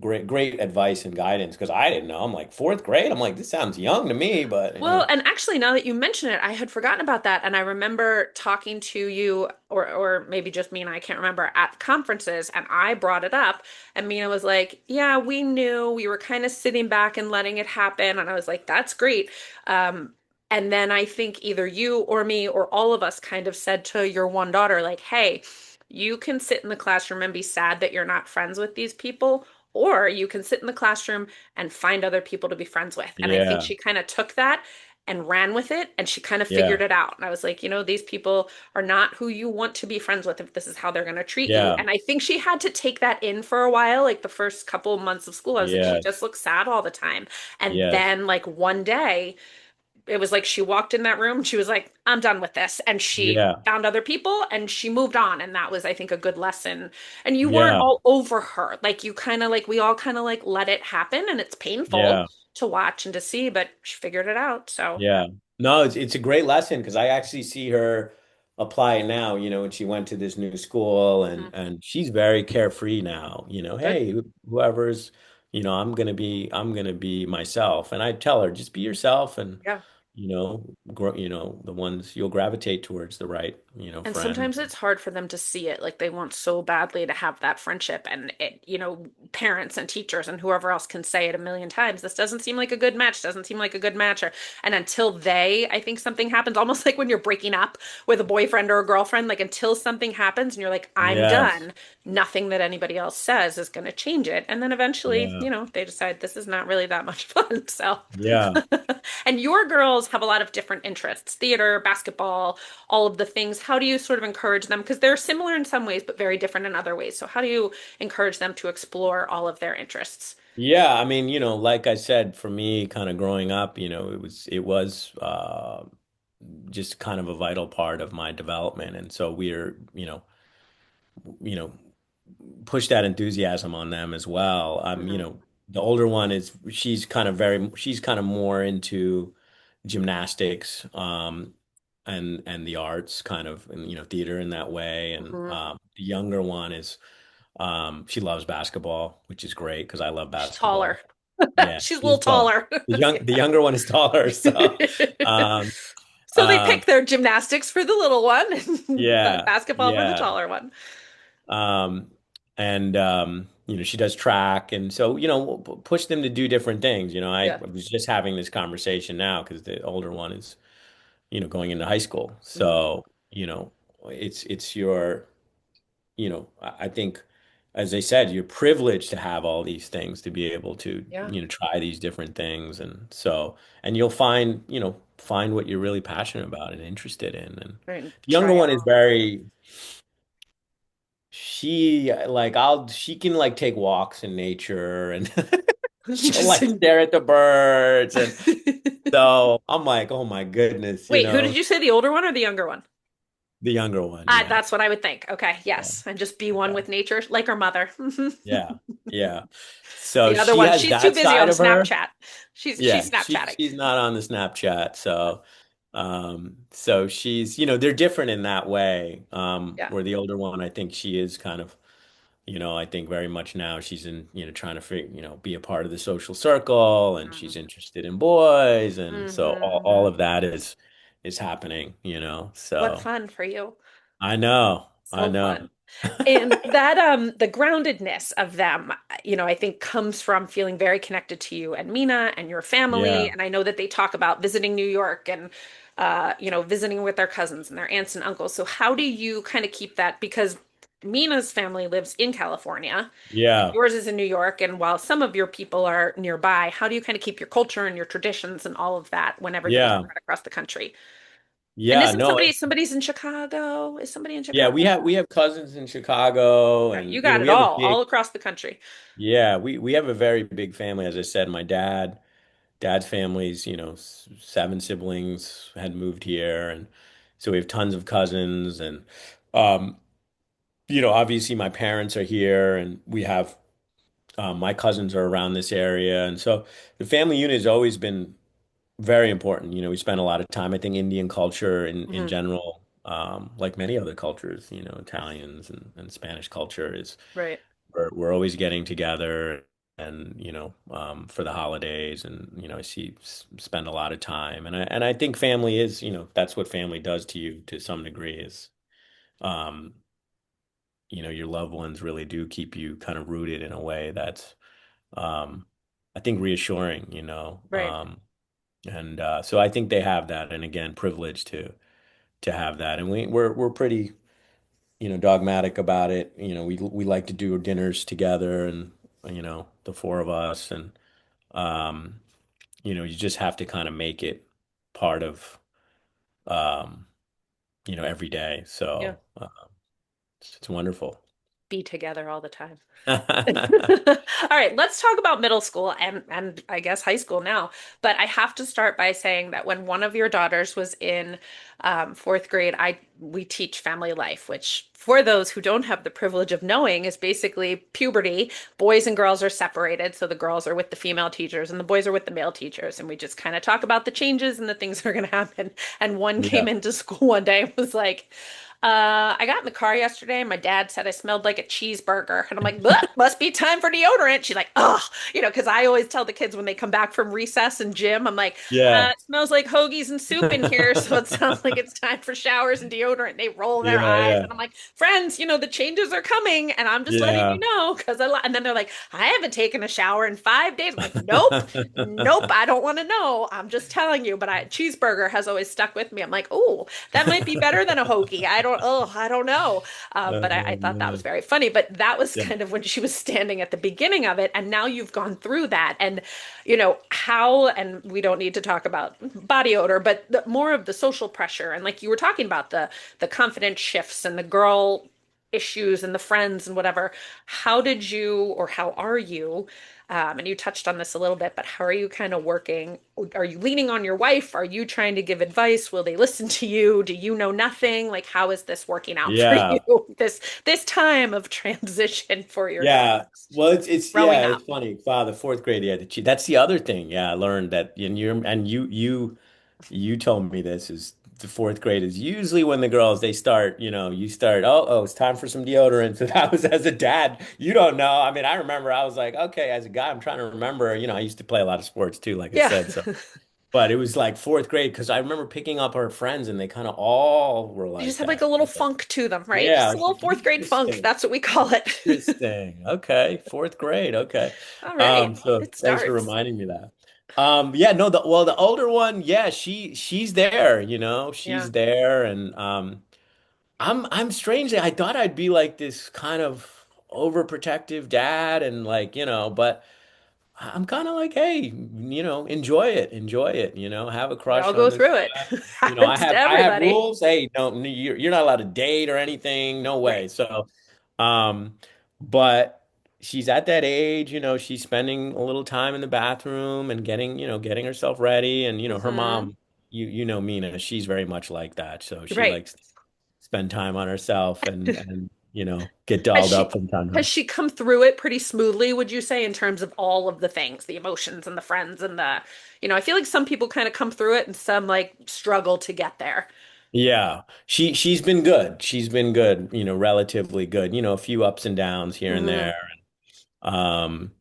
great advice and guidance because I didn't know. I'm like fourth grade. I'm like this sounds young to me, but Well, and actually, now that you mention it, I had forgotten about that. And I remember talking to you, or maybe just me and I can't remember, at conferences, and I brought it up. And Mina was like, yeah, we knew. We were kind of sitting back and letting it happen. And I was like, that's great. And then I think either you or me or all of us kind of said to your one daughter, like, hey, you can sit in the classroom and be sad that you're not friends with these people, or you can sit in the classroom and find other people to be friends with. And I think yeah, she kind of took that and ran with it, and she kind of yeah, figured it out. And I was like, these people are not who you want to be friends with if this is how they're going to treat you. yeah, And I think she had to take that in for a while, like the first couple of months of school. I was like, she just yes, looks sad all the time. And yes, then, like, one day, it was like she walked in that room, she was like, I'm done with this. And she yeah, found other people and she moved on. And that was, I think, a good lesson. And you weren't yeah, all over her. Like, you kind of like, we all kind of like let it happen. And it's painful yeah. to watch and to see, but she figured it out. So, Yeah. No, it's a great lesson because I actually see her apply it now, when she went to this new school mhm, and she's very carefree now, good. hey, whoever's, I'm gonna be myself. And I tell her, just be yourself and Yeah. the ones you'll gravitate towards the right, And friends. sometimes it's hard for them to see it. Like they want so badly to have that friendship. And parents and teachers and whoever else can say it a million times. This doesn't seem like a good match, doesn't seem like a good match. And until I think something happens, almost like when you're breaking up with a boyfriend or a girlfriend, like until something happens and you're like, I'm Yes. done, nothing that anybody else says is going to change it. And then eventually, Yeah. they decide this is not really that much fun. So, Yeah. and your girls girls have a lot of different interests, theater, basketball, all of the things. How do you sort of encourage them? Because they're similar in some ways, but very different in other ways. So how do you encourage them to explore all of their interests? Yeah, I mean, like I said, for me, kind of growing up, it was just kind of a vital part of my development, and so we're, you know, push that enthusiasm on them as well. Hmm. The older one is she's kind of more into gymnastics, and the arts, kind of, and theater in that way, and Hmm. the younger one is she loves basketball, which is great because I love She's taller. basketball. Yeah, She's a little she's tall. taller. The younger one is taller, so um, So they um, pick their gymnastics for the little one and the yeah, basketball for the yeah. taller one. Um, and she does track, and so push them to do different things. I Yeah. was just having this conversation now because the older one is going into high school, Mhm. so it's your I think, as they said, you're privileged to have all these things, to be able to Yeah. try these different things, and you'll find what you're really passionate about and interested in. And Right. the younger Try it one is all. very she can like take walks in nature, and she'll like Interesting. stare at the birds, and so I'm like, oh my goodness, Wait, who did you say, the older one or the younger one? the younger one, yeah, That's what I would think. Okay, yeah, yes. And just be one yeah, with nature, like her mother. yeah, yeah. So The other she one, has she's too that busy side on of her. Snapchat. She's Yeah, Snapchatting. she's not on the Snapchat, so she's, they're different in that way. Yeah. Where the older one, I think she is kind of, I think very much now she's in, trying to be a part of the social circle, and she's Hmm. interested in boys, and so all Hmm. of that is happening, What so fun for you. I know, I So know. fun. And that the groundedness of them, I think comes from feeling very connected to you and Mina and your family. Yeah, And I know that they talk about visiting New York and visiting with their cousins and their aunts and uncles. So how do you kind of keep that? Because Mina's family lives in California and yeah, yours is in New York. And while some of your people are nearby, how do you kind of keep your culture and your traditions and all of that when everybody's yeah, spread across the country? And yeah. isn't No, somebody's in Chicago? Is somebody in yeah, Chicago? we have cousins in Chicago, Right, you and got it we have a all big. across the country. Yeah, we have a very big family. As I said, dad's family's, seven siblings had moved here, and so we have tons of cousins, and um, obviously my parents are here, and we have my cousins are around this area, and so the family unit has always been very important. We spend a lot of time. I think Indian culture in Hmm. general, like many other cultures, Italians and Spanish culture is Right. we're always getting together, and for the holidays, and I spend a lot of time, and I think family is, that's what family does to you to some degree, is um your loved ones really do keep you kind of rooted in a way that's um I think reassuring, Right. and so I think they have that, and again, privileged to have that, and we're pretty dogmatic about it. We like to do dinners together, and the four of us, and um, you just have to kind of make it part of um, every day. Yeah. So it's wonderful. Be together all the time. All right, let's talk about middle school and I guess high school now. But I have to start by saying that when one of your daughters was in fourth grade, I we teach family life, which for those who don't have the privilege of knowing is basically puberty. Boys and girls are separated, so the girls are with the female teachers and the boys are with the male teachers, and we just kind of talk about the changes and the things that are going to happen. And one Yeah. came into school one day and was like, I got in the car yesterday and my dad said I smelled like a cheeseburger. And I'm like, "Bleh, must be time for deodorant." She's like, "Ugh," because I always tell the kids when they come back from recess and gym, I'm like, Yeah. it smells like hoagies and soup in here. So it sounds like it's time for showers and deodorant. They roll their Yeah. eyes. Yeah. And I'm like, "Friends, the changes are coming. And I'm just letting you Yeah. know because and then they're like, "I haven't taken a shower in 5 days." I'm like, "Nope, nope, I don't want to know. I'm just telling you." But cheeseburger has always stuck with me. I'm like, "Oh, that might be better than a hoagie. I I don't know. But I thought that was Man. very funny. But that was Yeah. kind of when she was standing at the beginning of it. And now you've gone through that. And, how, and we don't need to talk about body odor, but more of the social pressure. And like you were talking about the confidence shifts and the girl issues and the friends and whatever. How did you, or how are you? And you touched on this a little bit, but how are you kind of working? Are you leaning on your wife? Are you trying to give advice? Will they listen to you? Do you know nothing? Like, how is this working out for you? Yeah. This time of transition for your Yeah. daughters Well, it's growing yeah, up. it's funny. Wow, the fourth grade, yeah, that's the other thing. Yeah, I learned that you told me this is the fourth grade is usually when the girls they start, you start, oh, it's time for some deodorant. So that was as a dad, you don't know. I mean, I remember I was like, okay, as a guy, I'm trying to remember, I used to play a lot of sports too, like I Yeah. said. So but it was like fourth grade because I remember picking up our friends and they kind of all were They just like have like a that. little funk to them, right? Yeah, I Just a was little like, fourth grade funk. interesting. That's what we call it. Interesting. Okay. Fourth grade. Okay. All right. So It thanks for starts. reminding me that. Yeah, no, the older one, yeah, she's there, Yeah. she's there and I'm strangely I thought I'd be like this kind of overprotective dad and like, but I'm kind of like, hey, enjoy it, have a We crush all on go this through it. guy. Happens to I have everybody. rules. Hey, no, you're not allowed to date or anything. No way. Right. So, um, but she's at that age, she's spending a little time in the bathroom and getting herself ready. And, her Hmm. mom, you know Mina, she's very much like that. So she Right. likes to spend time on herself and get Has dolled up she from time to has time. she come through it pretty smoothly, would you say, in terms of all of the things, the emotions and the friends and I feel like some people kind of come through it and some like struggle to get there. Yeah, she's been good. She's been good, relatively good. A few ups and downs here and Hmm. there. Um,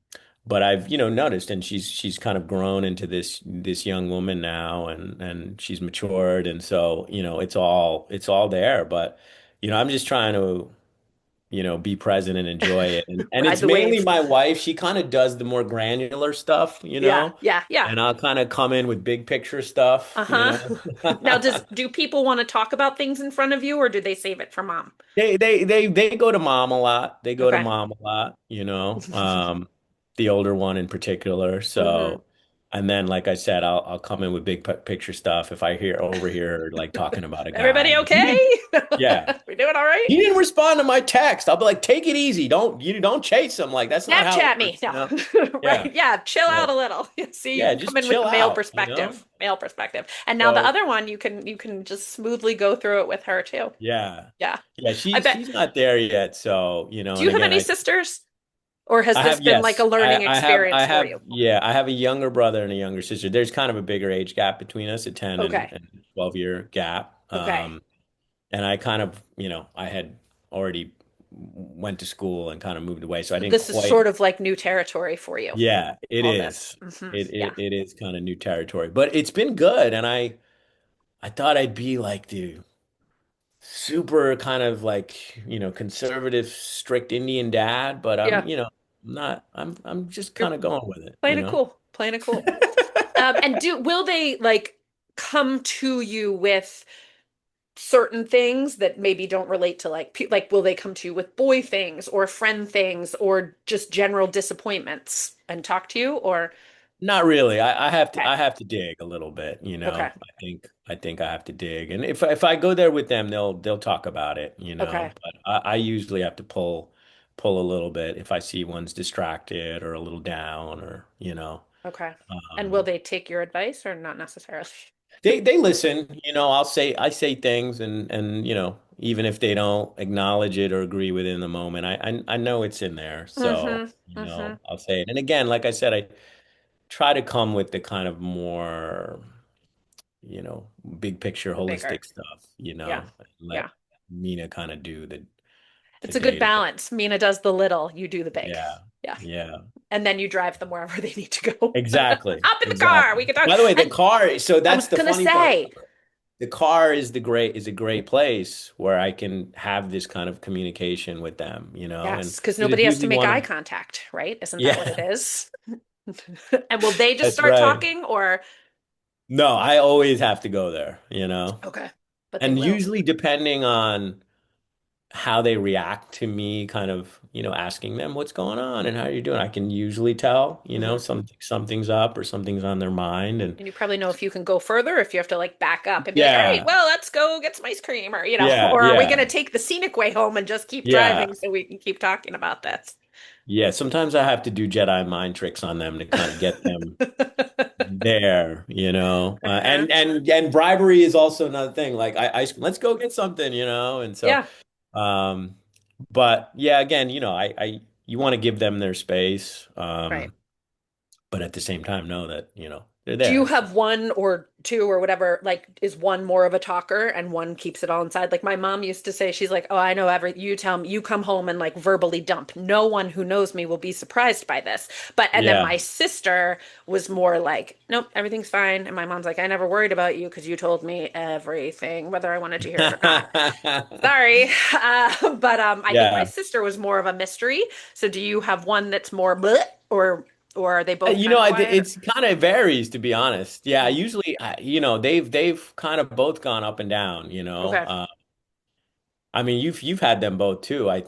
but I've, noticed and she's kind of grown into this young woman now and she's matured and so, it's all there. But, I'm just trying to, be present and enjoy it. And Ride it's the mainly wave. my wife. She kind of does the more granular stuff, Yeah, yeah, yeah. and I'll kind of come in with big picture stuff, Uh-huh. Now, do people want to talk about things in front of you or do they save it for mom? They go to mom a lot. They go to Okay. mom a lot, the older one in particular. Hmm. So, and then like I said, I'll come in with big picture stuff if I overhear her like talking about a guy. Everybody Like, he okay? didn't, yeah, We doing all right? he didn't respond to my text. I'll be like, take it easy. Don't chase him. Like that's not how it Snapchat me. works, No. Yeah, Right. Yeah. Chill yeah, out a little. See, you yeah. can come Just in with chill the male out. perspective. Male perspective. And now the So other one, you can just smoothly go through it with her too. yeah, Yeah. yeah. I She's bet. she's not there yet. So Do and you have again, any I sisters? Or has I this have, been like a yes. learning experience for you? Yeah, I have a younger brother and a younger sister. There's kind of a bigger age gap between us, a 10 Okay. and 12-year gap. Okay. And I kind of, I had already went to school and kind of moved away, so I So didn't this is quite. sort of like new territory for you, Yeah, it all this. is. Yeah. It is kind of new territory, but it's been good. And I thought I'd be like the super kind of like, conservative, strict Indian dad, but Yeah. not, I'm just You're kind of going with it, playing it cool. Playing it cool. And will they like come to you with certain things that maybe don't relate to like will they come to you with boy things or friend things or just general disappointments and talk to you or Not really. okay. I have to dig a little bit, Okay. I think I have to dig. And if I go there with them, they'll talk about it, Okay. But I usually have to pull a little bit if I see one's distracted or a little down or, Okay. And will um they take your advice or not necessarily? they listen, I say things and even if they don't acknowledge it or agree with it in the moment, I know it's in there. So, Mm-hmm. Mm-hmm. I'll say it. And again, like I said, I try to come with the kind of more, you know, big picture, The bigger. holistic stuff, Yeah. and Yeah. let Mina kind of do the It's a good day to day. balance. Mina does the little, you do the big. Yeah. Yeah. Yeah. And then you drive them wherever they need to go. Exactly. Hop in the car. Exactly. We can talk. By the way, the And car, so I that's was the gonna funny part. say, The car is a great place where I can have this kind of communication with them, and yes, because there's nobody has to usually make one eye of, contact, right? Isn't that what it yeah, is? And will they just that's start right. talking or No, I always have to go there, okay. but they And will. usually depending on how they react to me kind of, asking them what's going on and how you're doing, I can usually tell, Hmm. something's up or something's on their mind. And And you probably know if you can go further, if you have to like back up and be like, all right, yeah, well, let's go get some ice cream, or, yeah, or are we going yeah, to take the scenic way home and just keep yeah, driving so we can keep talking about this? yeah. Sometimes I have to do Jedi mind tricks on them to kind of get them there, Uh-huh. and bribery is also another thing. Like let's go get something, and so, Yeah, um, but yeah, again, you want to give them their space, right. but at the same time, know that, they're Do you there. So. have one or two or whatever? Like, is one more of a talker and one keeps it all inside? Like, my mom used to say, she's like, "Oh, I know you tell me, you come home and like verbally dump. No one who knows me will be surprised by this." And then Yeah. my sister was more like, "Nope, everything's fine." And my mom's like, "I never worried about you because you told me everything, whether I wanted to hear it or not." Sorry. But I think my Yeah. sister was more of a mystery. So do you have one that's more bleh, or are they both kind of quiet? It's kind of varies, to be honest. Yeah, Mm, usually, they've kind of both gone up and down, okay. I mean, you've had them both too. I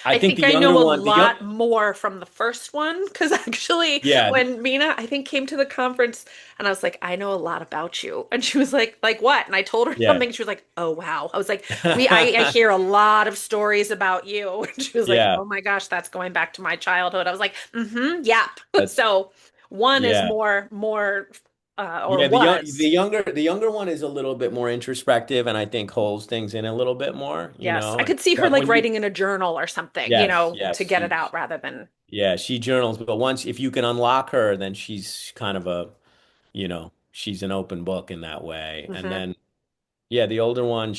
I think think the I younger know a one, lot more from the first one because actually, yeah, when Mina, I think, came to the conference and I was like, I know a lot about you. And she was like what? And I told her yeah. something. She was like, oh, wow. I was like, I hear a lot of stories about you. And she was like, Yeah, oh my gosh, that's going back to my childhood. I was like, mm-hmm, yep. that's So one is yeah. more, or Yeah, was, the younger one is a little bit more introspective and I think holds things in a little bit more, yes. I could see her But like when you writing in a journal or something, yes, to yes, get it out rather than, she journals, but once if you can unlock her, then she's kind of she's an open book in that way. And hmm. then yeah, the older one,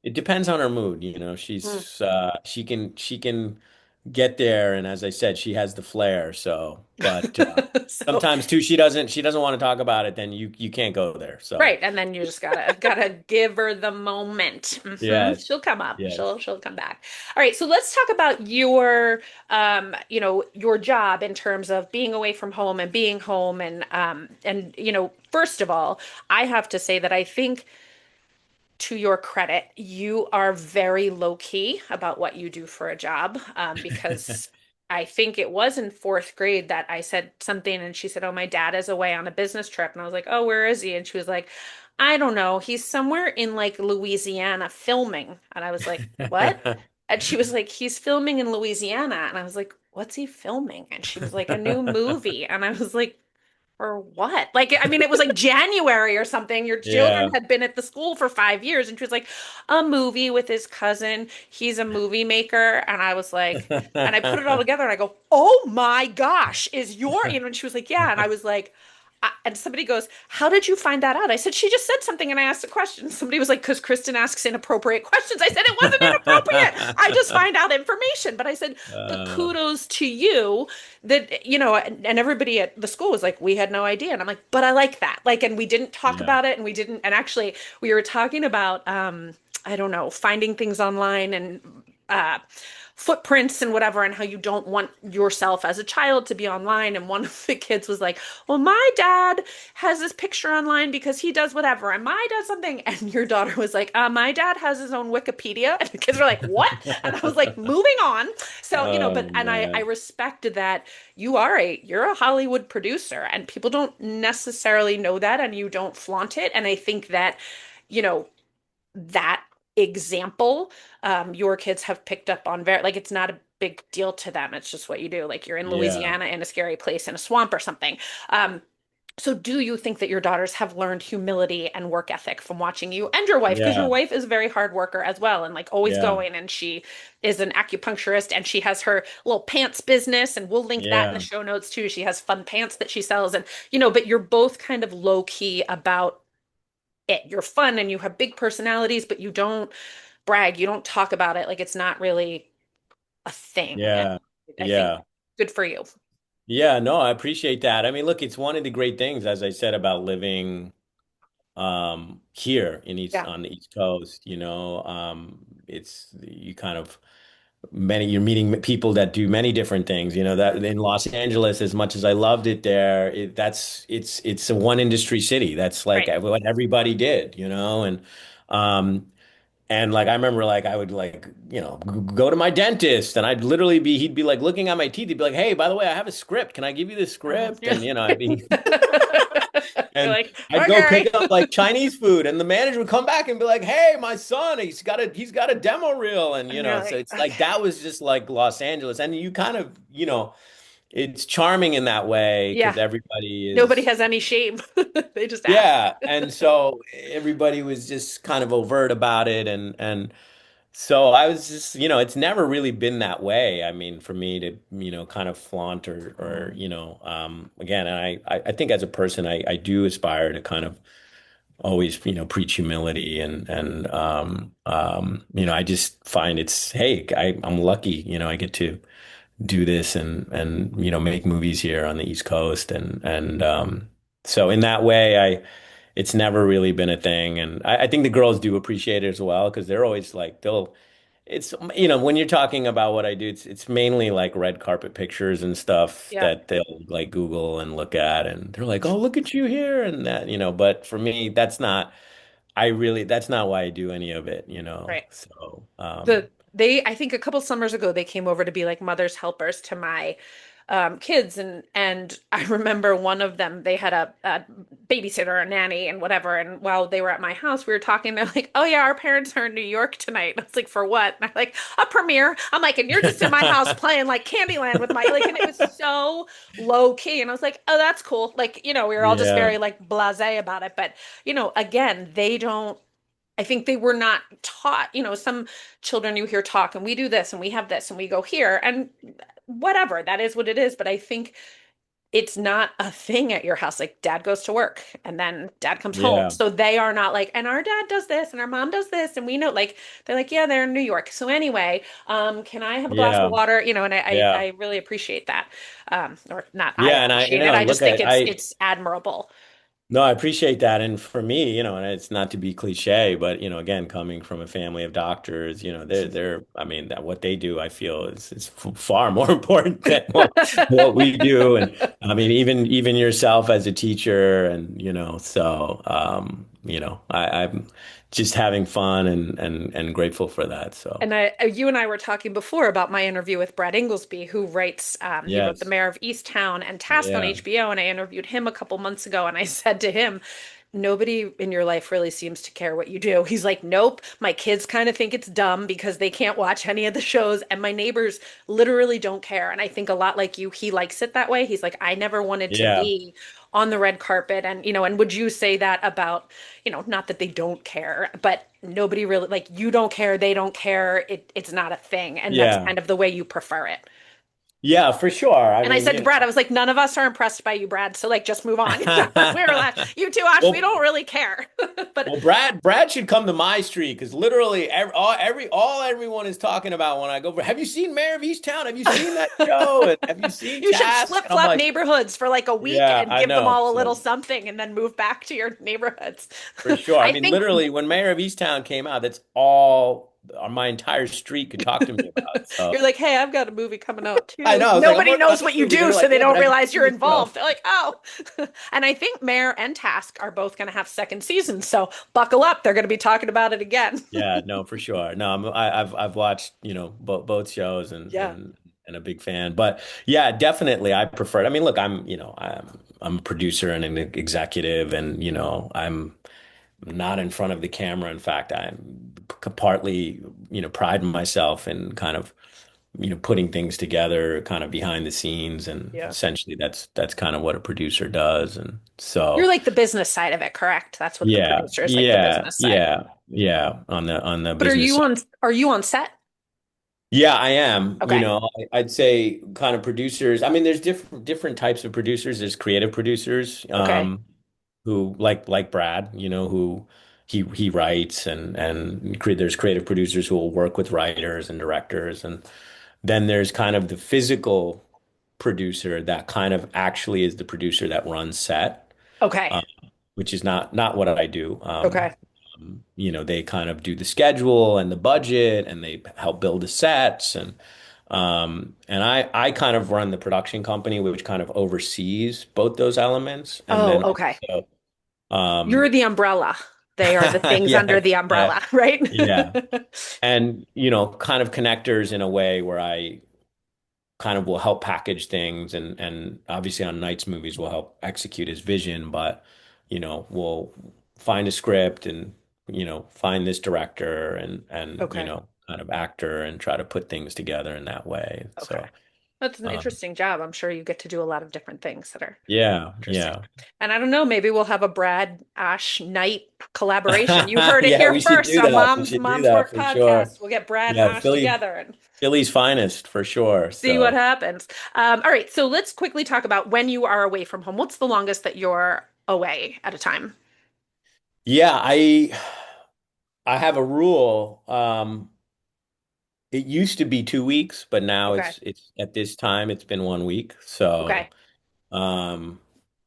it depends on her mood, she can get there, and as I said, she has the flair, so but So sometimes too she doesn't want to talk about it, then you can't go there. So right, and then you just gotta give her the moment. yes, She'll come up. yes. She'll come back. All right, so let's talk about your your job in terms of being away from home and being home and first of all, I have to say that I think to your credit, you are very low key about what you do for a job because I think it was in fourth grade that I said something and she said, "Oh, my dad is away on a business trip." And I was like, "Oh, where is he?" And she was like, "I don't know. He's somewhere in like Louisiana filming." And I was like, "What?" And she was like, "He's filming in Louisiana." And I was like, "What's he filming?" And she was like, "A new movie." And I was like, or what? Like, I mean, it was like January or something. Your children Yeah. had been at the school for 5 years, and she was like, a movie with his cousin. He's a movie maker. And I was like, and I put it all together and I go, oh my gosh, and she was like, yeah. And I was like, and somebody goes, how did you find that out? I said, she just said something and I asked a question. Somebody was like, because Kristin asks inappropriate questions. I said, it wasn't inappropriate. I just find out information. But I said, but Uh, kudos to you that and everybody at the school was like, we had no idea. And I'm like, but I like that, like, and we didn't talk yeah. about it, and we didn't, and actually we were talking about I don't know, finding things online and uh footprints and whatever, and how you don't want yourself as a child to be online. And one of the kids was like, well, my dad has this picture online because he does whatever, and my does something. And your daughter was like, my dad has his own Wikipedia. And the kids were like, what? And I was like, moving on. So but Oh and I man. respected that you're a Hollywood producer and people don't necessarily know that, and you don't flaunt it. And I think that you know that example, your kids have picked up on, very, like, it's not a big deal to them. It's just what you do. Like, you're in Yeah. Louisiana in a scary place in a swamp or something. So do you think that your daughters have learned humility and work ethic from watching you and your wife? Because your Yeah. wife is a very hard worker as well, and like always Yeah. going, and she is an acupuncturist, and she has her little pants business, and we'll link that in the Yeah. show notes too. She has fun pants that she sells, and but you're both kind of low key about it. You're fun and you have big personalities, but you don't brag. You don't talk about it. Like, it's not really a thing. And Yeah. I think Yeah. good for you. Yeah, no, I appreciate that. I mean, look, it's one of the great things, as I said, about living here in East Yeah. on the East Coast, it's you kind of you're meeting people that do many different things. You know, that in Los Angeles, as much as I loved it there, it's a one industry city. That's like Right. what everybody did, you know, um and like I remember like I would like, go to my dentist and he'd be like looking at my teeth. He'd be like, "Hey, by the way, I have a script. Can I give you the script?" Yeah. And I'd be You're and like, I'd go okay. pick up like Chinese food, and the manager would come back and be like, "Hey, my son, he's got a demo reel," and And you're so like, it's like okay. that was just like Los Angeles, and you kind of it's charming in that way Yeah. because everybody Nobody is. has any shame. They just ask. Yeah, and so everybody was just kind of overt about it, and so I was just, it's never really been that way. I mean, for me to, kind of flaunt or again, and I think as a person, I do aspire to kind of always, preach humility and I just find hey, I'm lucky, I get to do this and make movies here on the East Coast and so in that way, it's never really been a thing, and I think the girls do appreciate it as well because they're always like it's when you're talking about what I do, it's mainly like red carpet pictures and stuff Yeah. that they'll like Google and look at, and they're like, "Oh, look at you here," and that, But for me, that's not why I do any of it, Right. So, I think a couple summers ago they came over to be like mother's helpers to my kids, and I remember one of them, they had a babysitter, a nanny and whatever, and while they were at my house we were talking, they're like, oh yeah, our parents are in New York tonight. I was like, for what? And I'm like, a premiere. I'm like, and you're just in my house playing like Candyland with my like, and it was so low key, and I was like, oh, that's cool. Like, we were all just yeah, very like blasé about it, but again, they don't, I think they were not taught, some children you hear talk and we do this and we have this and we go here and whatever, that is what it is. But I think it's not a thing at your house. Like dad goes to work and then dad comes home. yeah, So they are not like, and our dad does this and our mom does this. And we know, like, they're like, yeah, they're in New York. So anyway, can I have a glass of yeah, water? And I yeah, really appreciate that. Or not, I yeah, and appreciate it. I just look, think it's admirable. no, I appreciate that. And for me, and it's not to be cliche, but again, coming from a family of doctors, I mean, that what they do, I feel is far more important than what we do. And I mean, even yourself as a teacher, and so I'm just having fun and grateful for that. So And you and I were talking before about my interview with Brad Inglesby, who he wrote The yes, Mayor of Easttown and Task on yeah, HBO. And I interviewed him a couple months ago. And I said to him, nobody in your life really seems to care what you do. He's like, nope, my kids kind of think it's dumb because they can't watch any of the shows. And my neighbors literally don't care. And I think a lot like you, he likes it that way. He's like, I never wanted to yeah. be on the red carpet. And would you say that about, not that they don't care, but nobody really, like, you don't care, they don't care. It's not a thing. And that's Yeah. kind of the way you prefer it. Yeah, for sure. I And I mean, said to Brad, I was like, none of us are impressed by you, Brad. So like, just move on. We were like, you too, Ash. We well, don't really care. But Well, Brad should come to my street because literally all everyone is talking about when I go. Have you seen Mayor of Easttown? Have you seen that show? And have you seen you should Task? flip And I'm flop like, neighborhoods for like a week yeah, and I give them know. all a little So something and then move back to your neighborhoods. for sure. I I mean, think literally, when Mayor of Easttown came out, that's all my entire street could talk to me about. So you're like, hey, I've got a movie coming out I too. know. I was like, I'm Nobody working on knows this what you movie. do, They're so like, they yeah, but don't have you realize seen you're the show? involved. They're like, oh. And I think Mayor and Task are both going to have second seasons. So buckle up. They're going to be talking about it again. Yeah, no, for sure. No, I've watched, both shows Yeah. and a big fan. But yeah, definitely I prefer it. I mean, look, I'm a producer and an executive and, I'm not in front of the camera. In fact, I'm partly, pride myself in kind of, putting things together kind of behind the scenes and Yeah. essentially that's kind of what a producer does. And You're so like the business side of it, correct? That's what the yeah, producer is, like the yeah, business side. yeah, yeah, on the But business side. are you on set? Yeah, I am. Okay. I'd say kind of producers. I mean, there's different types of producers. There's creative producers, Okay. who like Brad, who he writes there's creative producers who will work with writers and directors, and then there's kind of the physical producer that kind of actually is the producer that runs set, Okay. uh, which is not what I do. Okay. They kind of do the schedule and the budget, and they help build the sets, and I kind of run the production company, which kind of oversees both those elements, and Oh, then okay. also, um, You're the umbrella. They are the things yeah, under the yeah, umbrella, right? yeah, and kind of connectors in a way where I kind of will help package things, and obviously on Knight's movies will help execute his vision, but we'll find a script and find this director and Okay. kind of actor and try to put things together in that way. Okay. So That's an um, interesting job. I'm sure you get to do a lot of different things that are yeah, interesting. yeah. And I don't know, maybe we'll have a Brad Ash Knight collaboration. You heard it Yeah, here we should first do on that. We Mom's should do Mom's that Work for sure. Podcast. We'll get Brad and Yeah, Ash together and Philly's finest for sure. see what So happens. All right, so let's quickly talk about when you are away from home. What's the longest that you're away at a time? yeah, I have a rule. It used to be 2 weeks, but now Okay. it's at this time it's been 1 week. So, Okay. um,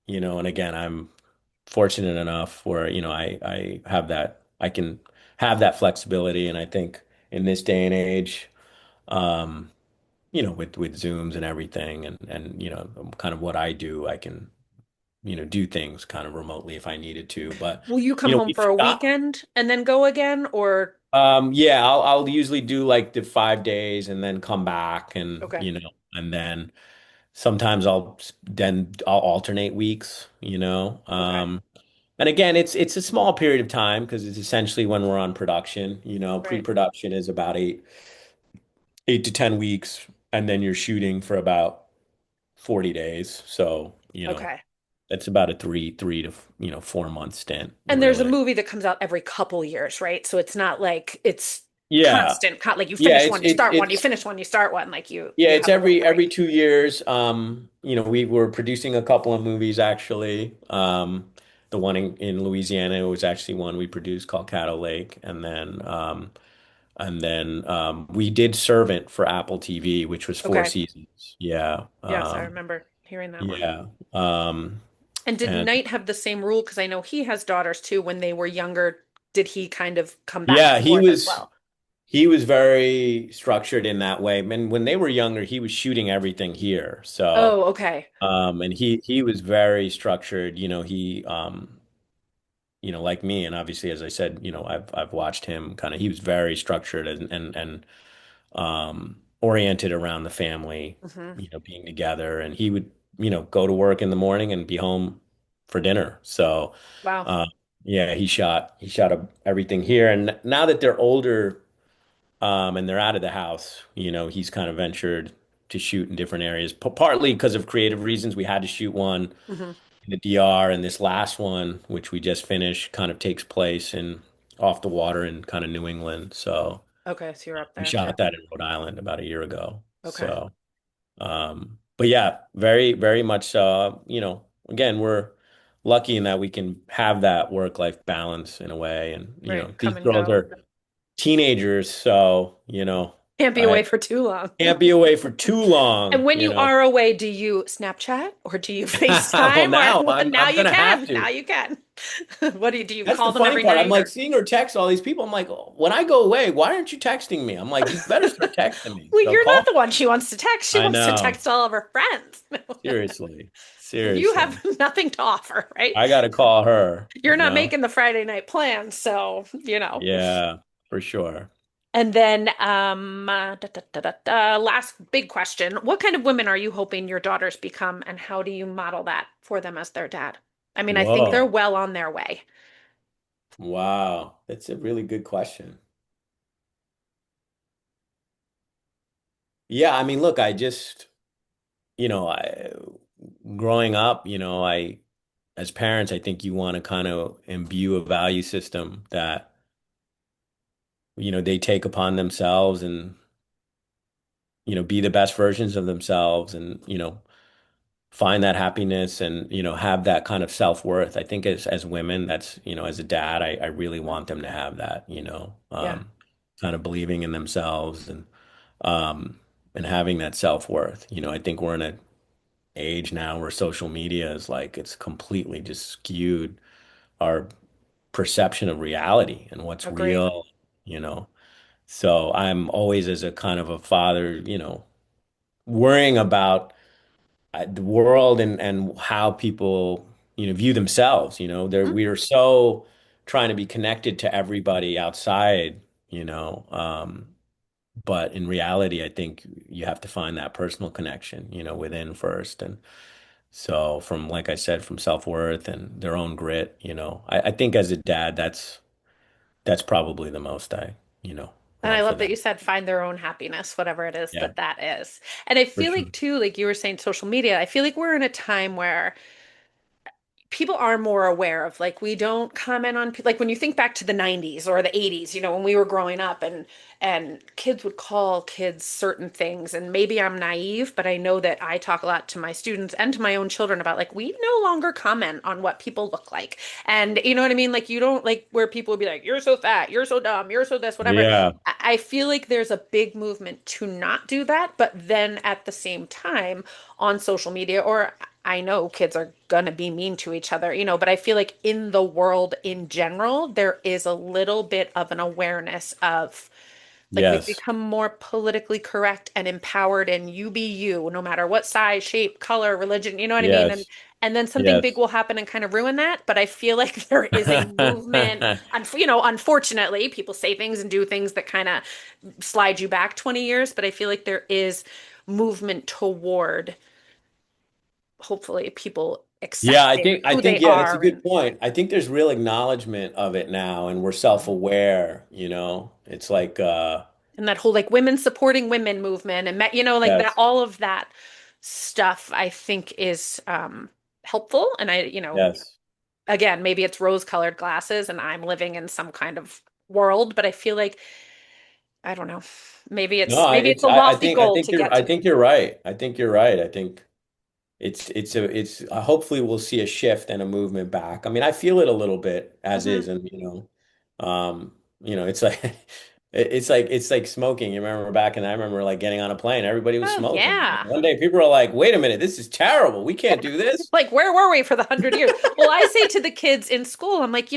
and again, I'm fortunate enough where, I have that I can have that flexibility. And I think in this day and age, um, with Zooms and everything and kind of what I do, I can, do things kind of remotely if I needed to. But, Will you come home we for a shot. weekend and then go again or Yeah, I'll usually do like the 5 days and then come back and okay. and then sometimes I'll alternate weeks, Okay. and again it's a small period of time because it's essentially when we're on production, Right. pre-production is about 8 to 10 weeks, and then you're shooting for about 40 days. So, Okay. it's about a three to 4 month stint, And there's a really. movie that comes out every couple years, right? So it's not like it's Yeah. constant. Like you Yeah, finish it's one, you it's start one, you it's finish one, you start one. Like Yeah, you it's have a little every break. 2 years. We were producing a couple of movies actually. The one in Louisiana was actually one we produced called Caddo Lake, and then we did Servant for Apple TV, which was four Okay. seasons. Yeah, Yes, I remember hearing that one. yeah, um, And did and Knight have the same rule? Because I know he has daughters too. When they were younger, did he kind of come back yeah, and forth as well? he was very structured in that way. And when they were younger, he was shooting everything here. So. Oh, okay. And he was very structured. Like me, and obviously, as I said, I've watched him kind of. He was very structured and oriented around the family, Hmm. being together. And he would, go to work in the morning and be home for dinner. So, Wow. uh, yeah, he shot everything here. And now that they're older, and they're out of the house, he's kind of ventured to shoot in different areas, partly because of creative reasons. We had to shoot one Hmm. in the DR, and this last one, which we just finished, kind of takes place in off the water in kind of New England. So Okay, so you're up we there. shot that in Rhode Island about a year ago. Okay. So, but yeah, very, very much so. Again, we're lucky in that we can have that work-life balance in a way. And, Right. these Come and girls go. are teenagers, so, Can't be I away for too long. can't be away for too And long, when you are away, do you Snapchat or do you Well, FaceTime now or now I'm you gonna have can? Now to. you can. What do you That's call the them funny every part. I'm night like or seeing her text all these people. I'm like, "Oh, when I go away, why aren't you texting me?" I'm like, you better start texting me. well, So you're not call. the one she wants to text. She I wants to know. text all of her friends. Seriously. You Seriously. have nothing to offer, right? I gotta call her, You're not making the Friday night plans, so. Yeah, for sure. And then, last big question. What kind of women are you hoping your daughters become, and how do you model that for them as their dad? I mean, I think they're Whoa. well on their way. Wow. That's a really good question. Yeah, I mean, look, I growing up, as parents, I think you want to kind of imbue a value system that, they take upon themselves and, be the best versions of themselves and, find that happiness and, have that kind of self-worth. I think as women, that's, as a dad, I really want them to have that, Yeah. kind of believing in themselves um, and having that self-worth. I think we're in an age now where social media is like, it's completely just skewed our perception of reality and what's Agree. real, you know. So I'm always, as a kind of a father, worrying about the world and how people, view themselves. Mhm. We are so trying to be connected to everybody outside, you know. But in reality, I think you have to find that personal connection, within first. And so from, like I said, from self-worth and their own grit, I think as a dad, that's probably the most I, And I want for love that you them. said find their own happiness, whatever it is Yeah, that that is. And I for feel sure. like too, like you were saying, social media, I feel like we're in a time where people are more aware of like we don't comment on like when you think back to the 90s or the 80s, when we were growing up and kids would call kids certain things, and maybe I'm naive, but I know that I talk a lot to my students and to my own children about like we no longer comment on what people look like. And you know what I mean? Like you don't like where people would be like you're so fat, you're so dumb, you're so this, whatever. Yeah. I feel like there's a big movement to not do that, but then at the same time on social media, or I know kids are gonna be mean to each other, but I feel like in the world in general, there is a little bit of an awareness of like we've Yes. become more politically correct and empowered, and you be you, no matter what size, shape, color, religion, you know what I mean? And Yes. and then something big Yes. will happen and kind of ruin that. But I feel like there is a movement, unfortunately, people say things and do things that kind of slide you back 20 years, but I feel like there is movement toward hopefully people Yeah, I accepting think I who they think yeah, that's a are good point. I think there's real acknowledgement of it now and we're self-aware, you know. It's like and that whole like women supporting women movement and like that yes. all of that stuff I think is helpful. And Yes. again, maybe it's rose-colored glasses and I'm living in some kind of world, but I feel like I don't know. Maybe No, it's maybe it's a lofty I goal think to get I to. think you're right. I think you're right. I think it's hopefully we'll see a shift and a movement back. I mean, I feel it a little bit as Hmm. is, and it's like it's like smoking. You remember back, and I remember like getting on a plane, everybody was Oh smoking. And yeah. one day people were like, "Wait a minute, this is terrible. We can't do this." Like, where were we for the 100 years? Well, I say to the kids in school, I'm like,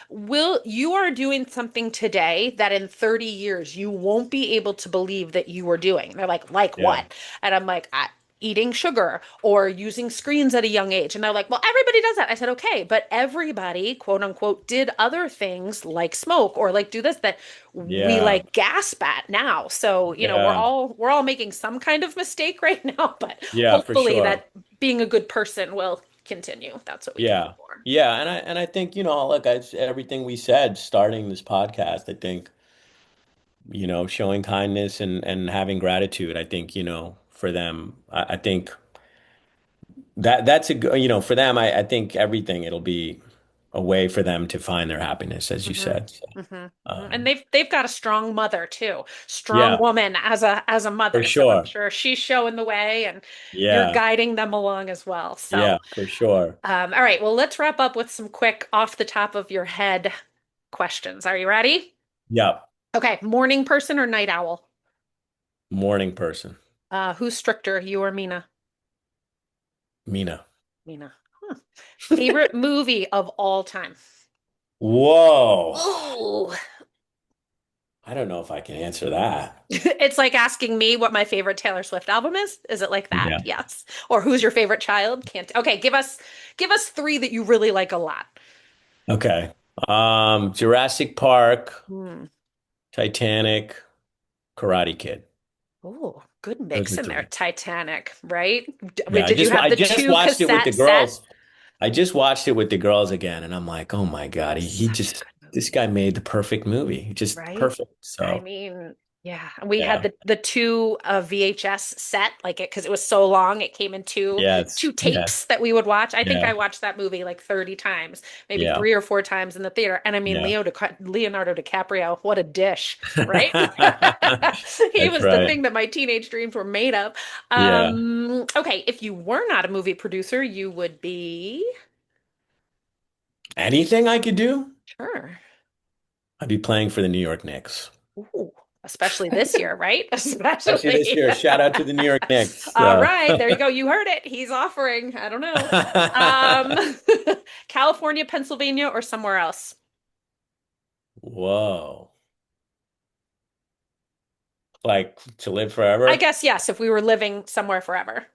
will you are doing something today that in 30 years you won't be able to believe that you were doing. They're like Yeah, what? And I'm like, eating sugar or using screens at a young age. And they're like, well, everybody does that. I said, okay, but everybody, quote unquote, did other things like smoke or like do this that we yeah, like gasp at now. So, we're yeah, all making some kind of mistake right now, but yeah, for hopefully sure. that being a good person will continue. That's what we can hope Yeah, for. yeah, and I think look, everything we said starting this podcast, I think. Showing kindness and having gratitude. I think, for them, I think that's a good, for them, I think everything, it'll be a way for them to find their happiness, as you Hmm. said. So, Hmm. Hmm. And um, they've got a strong mother too, strong yeah, woman as a for mother. So I'm sure. sure she's showing the way and you're Yeah, guiding them along as well. yeah, So, for sure. all right, well, let's wrap up with some quick off the top of your head questions. Are you ready? Yep. Okay, morning person or night owl? Morning person. Who's stricter, you or Mina? Mina. Mina. Huh. Favorite movie of all time? Whoa. Oh, I don't know if I can answer that. it's like asking me what my favorite Taylor Swift album is. Is it like that? Yeah. Yes. Or who's your favorite child? Can't. Okay, give us three that you really like a lot. Okay. Jurassic Park, Hmm. Titanic, Karate Kid. Oh, good Those mix are in there. three. Titanic, right? Yeah, Did you have I the just two watched it with the cassette set? girls. I just watched it with the girls again, and I'm like, oh my God, he Such a just good this movie, guy made the perfect movie. Just right? perfect. I So mean, yeah, we had yeah. the two VHS set like it because it was so long. It came in two Yes. Yeah. tapes that we would watch. I think Yeah. I watched that movie like 30 times, maybe Yeah. three or four times in the theater. And I mean, Yeah. Leonardo DiCaprio, what a dish, right? He That's was the right. thing that my teenage dreams were made of. Yeah. Okay, if you were not a movie producer, you would be Anything I could do, sure. I'd be playing for the New York Knicks. Ooh, especially this year, right? Actually, this Especially. year, shout out to the New York Knicks. All right, there you go. You heard it. He's offering. I don't know. Um, California, Pennsylvania, or somewhere else. Whoa. Like to live I forever? guess yes, if we were living somewhere forever.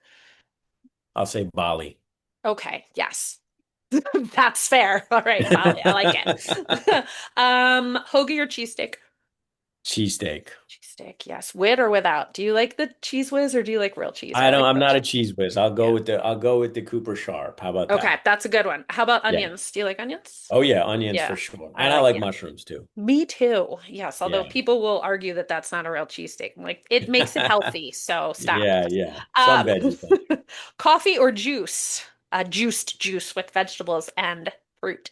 I'll say Bali. Okay, yes. That's fair. All right, Bali. I like it. Hoagie or cheesesteak? Cheesesteak. Cheesesteak, yes. With or without? Do you like the cheese whiz or do you like real cheese? I I don't, like I'm real not a cheese. cheese whiz. Yeah. I'll go with the Cooper Sharp. How about Okay, that? that's a good one. How about Yeah. onions? Do you like onions? Oh yeah, onions for Yeah, sure. I And I like, like yeah. mushrooms too. Me too. Yes, although Yeah. people will argue that that's not a real cheesesteak. I'm like, it makes it healthy, so stop. Yeah, yeah. Some Um, veggies don't. coffee or juice? Juiced juice with vegetables and fruit.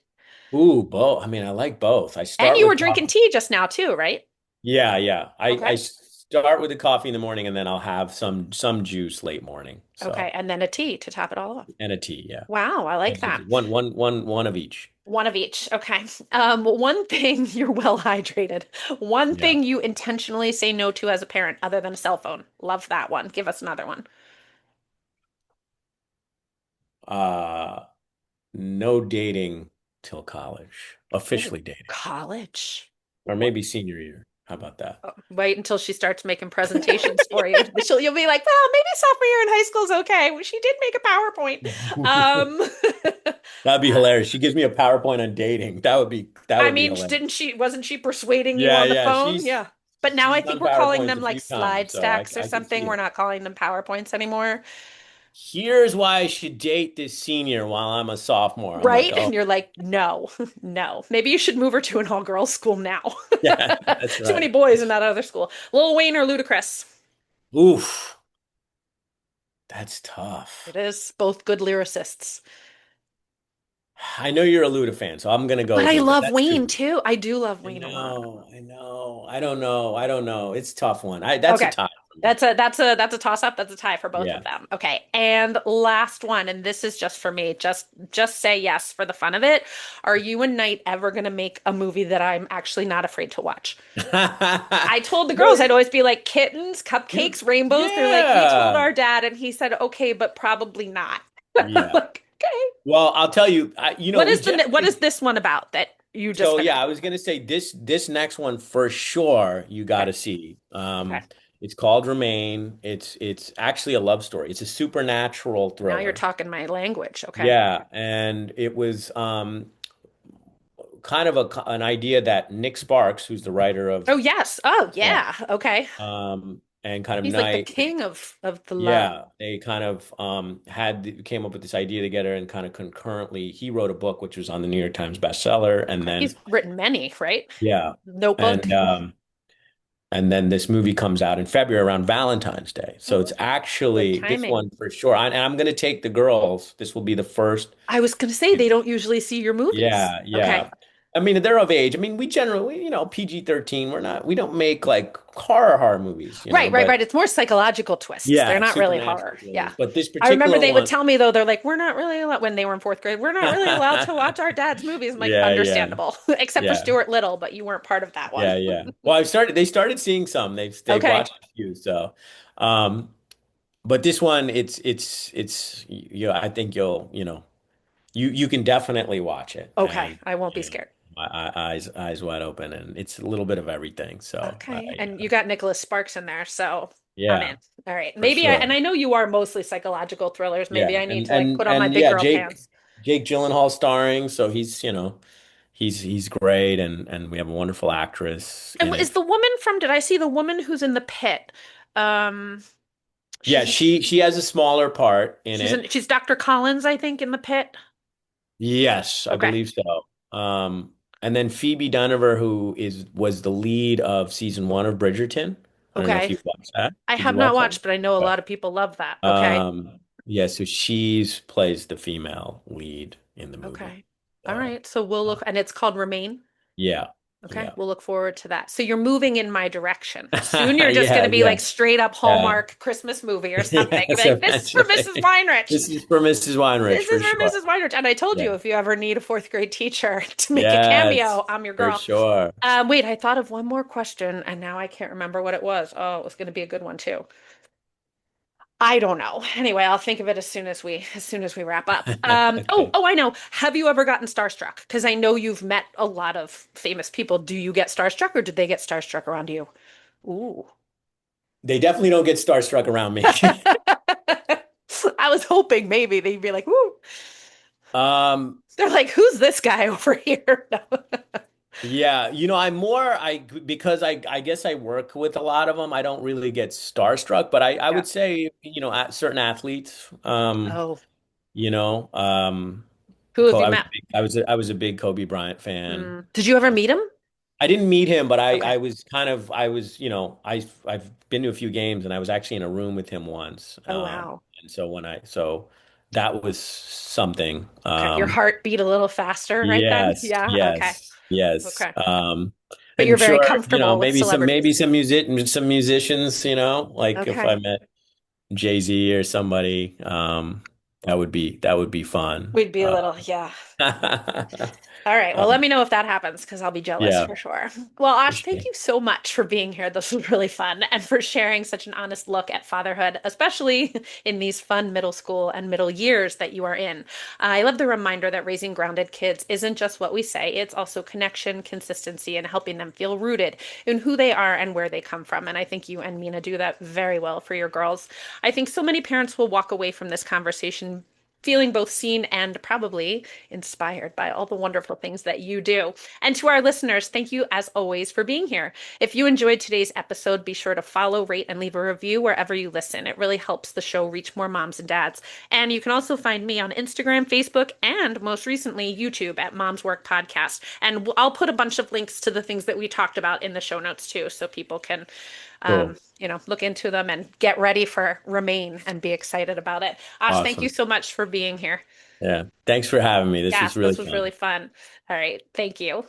Ooh, both. I mean, I like both. I And start you were with drinking coffee. tea just now too, right? Yeah, yeah. I Okay. start with the coffee in the morning and then I'll have some juice late morning. Okay, So, and then a tea to top it all off. and a tea, yeah. Wow, I like Eggs or that. tea. One of each. One of each. Okay. One thing you're well hydrated. One Yeah. thing you intentionally say no to as a parent, other than a cell phone. Love that one. Give us another one. Uh, no dating till college. Oh, Officially dating. college. Or What? maybe senior year. How about that? Oh, wait until she starts making presentations for you. You'll be like, well, maybe sophomore year in high school is okay. Well, she did make a PowerPoint. That'd be hilarious. She gives me a PowerPoint on dating. That I would be mean, hilarious. didn't she, wasn't she persuading you Yeah, on the yeah. phone? Yeah. But now I She's think done we're calling PowerPoints them a like few times, slide so stacks or I can something. see We're it. not calling them PowerPoints anymore. Here's why I should date this senior while I'm a sophomore. I'm like, Right? oh And you're like, no, no. Maybe you should move her to an all-girls school now. yeah, that's Too many right. boys in that other school. Lil Wayne or Ludacris? Oof, that's It tough. is both good lyricists. I know you're a Luda fan, so I'm gonna go But with I Luda. love That's Wayne two. too. I do love I Wayne a lot. know, I know. I don't know. I don't know. It's a tough one. That's a Okay. tie for me. That's a toss up. That's a tie for both of Yeah. them. Okay. And last one, and this is just for me. Just say yes for the fun of it. Are you and Knight ever gonna make a movie that I'm actually not afraid to watch? I told the girls No, I'd always be like kittens, you, cupcakes, rainbows. They're like, we told yeah. our dad, and he said, okay, but probably not. Yeah. Like, okay. Well, I'll tell you, we What is generally, this one about that you just so yeah, finished? I was gonna say this next one for sure you got Okay. to see. Okay. It's called Remain. It's actually a love story. It's a supernatural Now you're thriller. talking my language. Okay. Yeah, and it was kind of an idea that Nick Sparks, who's the writer of Oh yes. Oh yeah, yeah. Okay. and kind of He's like the Night. king of the love. Yeah, they kind of came up with this idea together and kind of concurrently he wrote a book which was on the New York Times bestseller and Okay. then He's written many, right? yeah Notebook. and this movie comes out in February around Valentine's Day. So it's Oh, good actually this timing. one for sure. And I'm going to take the girls. This will be the first. I was gonna say they don't usually see your movies. Yeah, Okay. yeah. I mean, they're of age. I mean, we generally, PG-13, we don't make like horror movies, Right, right, but right. It's more psychological twists. They're yeah, not really supernatural horror. Yeah. thrillers. But this I remember particular they would one, tell me though, they're like, we're not really allowed when they were in fourth grade, we're not really allowed to watch our dad's movies. I'm like, yeah, yeah, understandable. Except for yeah. Stuart Little, but you weren't part of that one. Yeah, yeah. Well, they started seeing some. They've Okay. watched a few. So, um, but this one, I think you can definitely watch it, Okay. and I won't be you know, scared. eyes wide open, and it's a little bit of everything. So, Okay. And you got Nicholas Sparks in there, so I'm in. yeah, All right. for Maybe sure. and I know you are mostly psychological thrillers. Maybe Yeah, I need and to like put on my and big yeah, girl pants. Jake Gyllenhaal starring, so he's great, and we have a wonderful actress And in is it. the woman from, did I see the woman who's in the pit? Um, Yeah, she's she has a smaller part in it. she's Dr. Collins, I think, in the pit. Yes, I Okay. believe so. And then Phoebe Dynevor, who was the lead of season one of Bridgerton. I don't know if Okay. you've watched that. I Did you have not watch that? watched, but I know a Okay. lot of people love that. Okay. Yeah, so she's plays the female lead in the movie. Okay. All So, right. So we'll uh, look, and it's called Remain. yeah, Okay. yeah, We'll look forward to that. So you're moving in my direction. Soon you're just going yeah, to be yeah, like straight up yeah. Hallmark Christmas movie or something. You'll be Yes, like, this is for Mrs. eventually. Weinrich. This is for Mrs. Weinrich This for is for sure. Mrs. Weinrich. And I told Yeah. you, if you ever need a fourth grade teacher to make a Yes, cameo, I'm your for girl. sure. Wait, I thought of one more question and now I can't remember what it was. Oh, it was going to be a good one too. I don't know. Anyway, I'll think of it as soon as we wrap up. Okay. I know. Have you ever gotten starstruck? Because I know you've met a lot of famous people. Do you get starstruck, or did they get starstruck around you? Ooh. They definitely don't get starstruck around me. I was hoping maybe they'd be like, "Ooh." Um, They're like, "Who's this guy over here?" No. yeah, I'm more because I guess I work with a lot of them. I don't really get starstruck, but I Yeah. would say, certain athletes, Oh, who have you met? I was a big Kobe Bryant fan. Did you ever meet him? I didn't meet him, but Okay. I was I was, I've been to a few games and I was actually in a room with him once. Oh, wow. And so so that was something. Okay. Your heart beat a little faster right then? Yes, Yeah. Okay. yes. Okay. But you're And very sure, comfortable with maybe celebrities. some musicians, like if I Okay. met Jay-Z or somebody, that would be fun. We'd be a little, yeah. All right. Well, let Um, me know if that happens because I'll be jealous yeah, for sure. Well, for Ash, thank sure. you so much for being here. This was really fun and for sharing such an honest look at fatherhood, especially in these fun middle school and middle years that you are in. I love the reminder that raising grounded kids isn't just what we say, it's also connection, consistency, and helping them feel rooted in who they are and where they come from. And I think you and Mina do that very well for your girls. I think so many parents will walk away from this conversation feeling both seen and probably inspired by all the wonderful things that you do. And to our listeners, thank you as always for being here. If you enjoyed today's episode, be sure to follow, rate, and leave a review wherever you listen. It really helps the show reach more moms and dads. And you can also find me on Instagram, Facebook, and most recently, YouTube at MomsWork Podcast. And I'll put a bunch of links to the things that we talked about in the show notes too, so people can Cool. look into them and get ready for Remain and be excited about it. Ash, thank you Awesome. so much for being here. Yeah. Thanks for having me. This was Yes, really this was really fun. fun. All right. Thank you.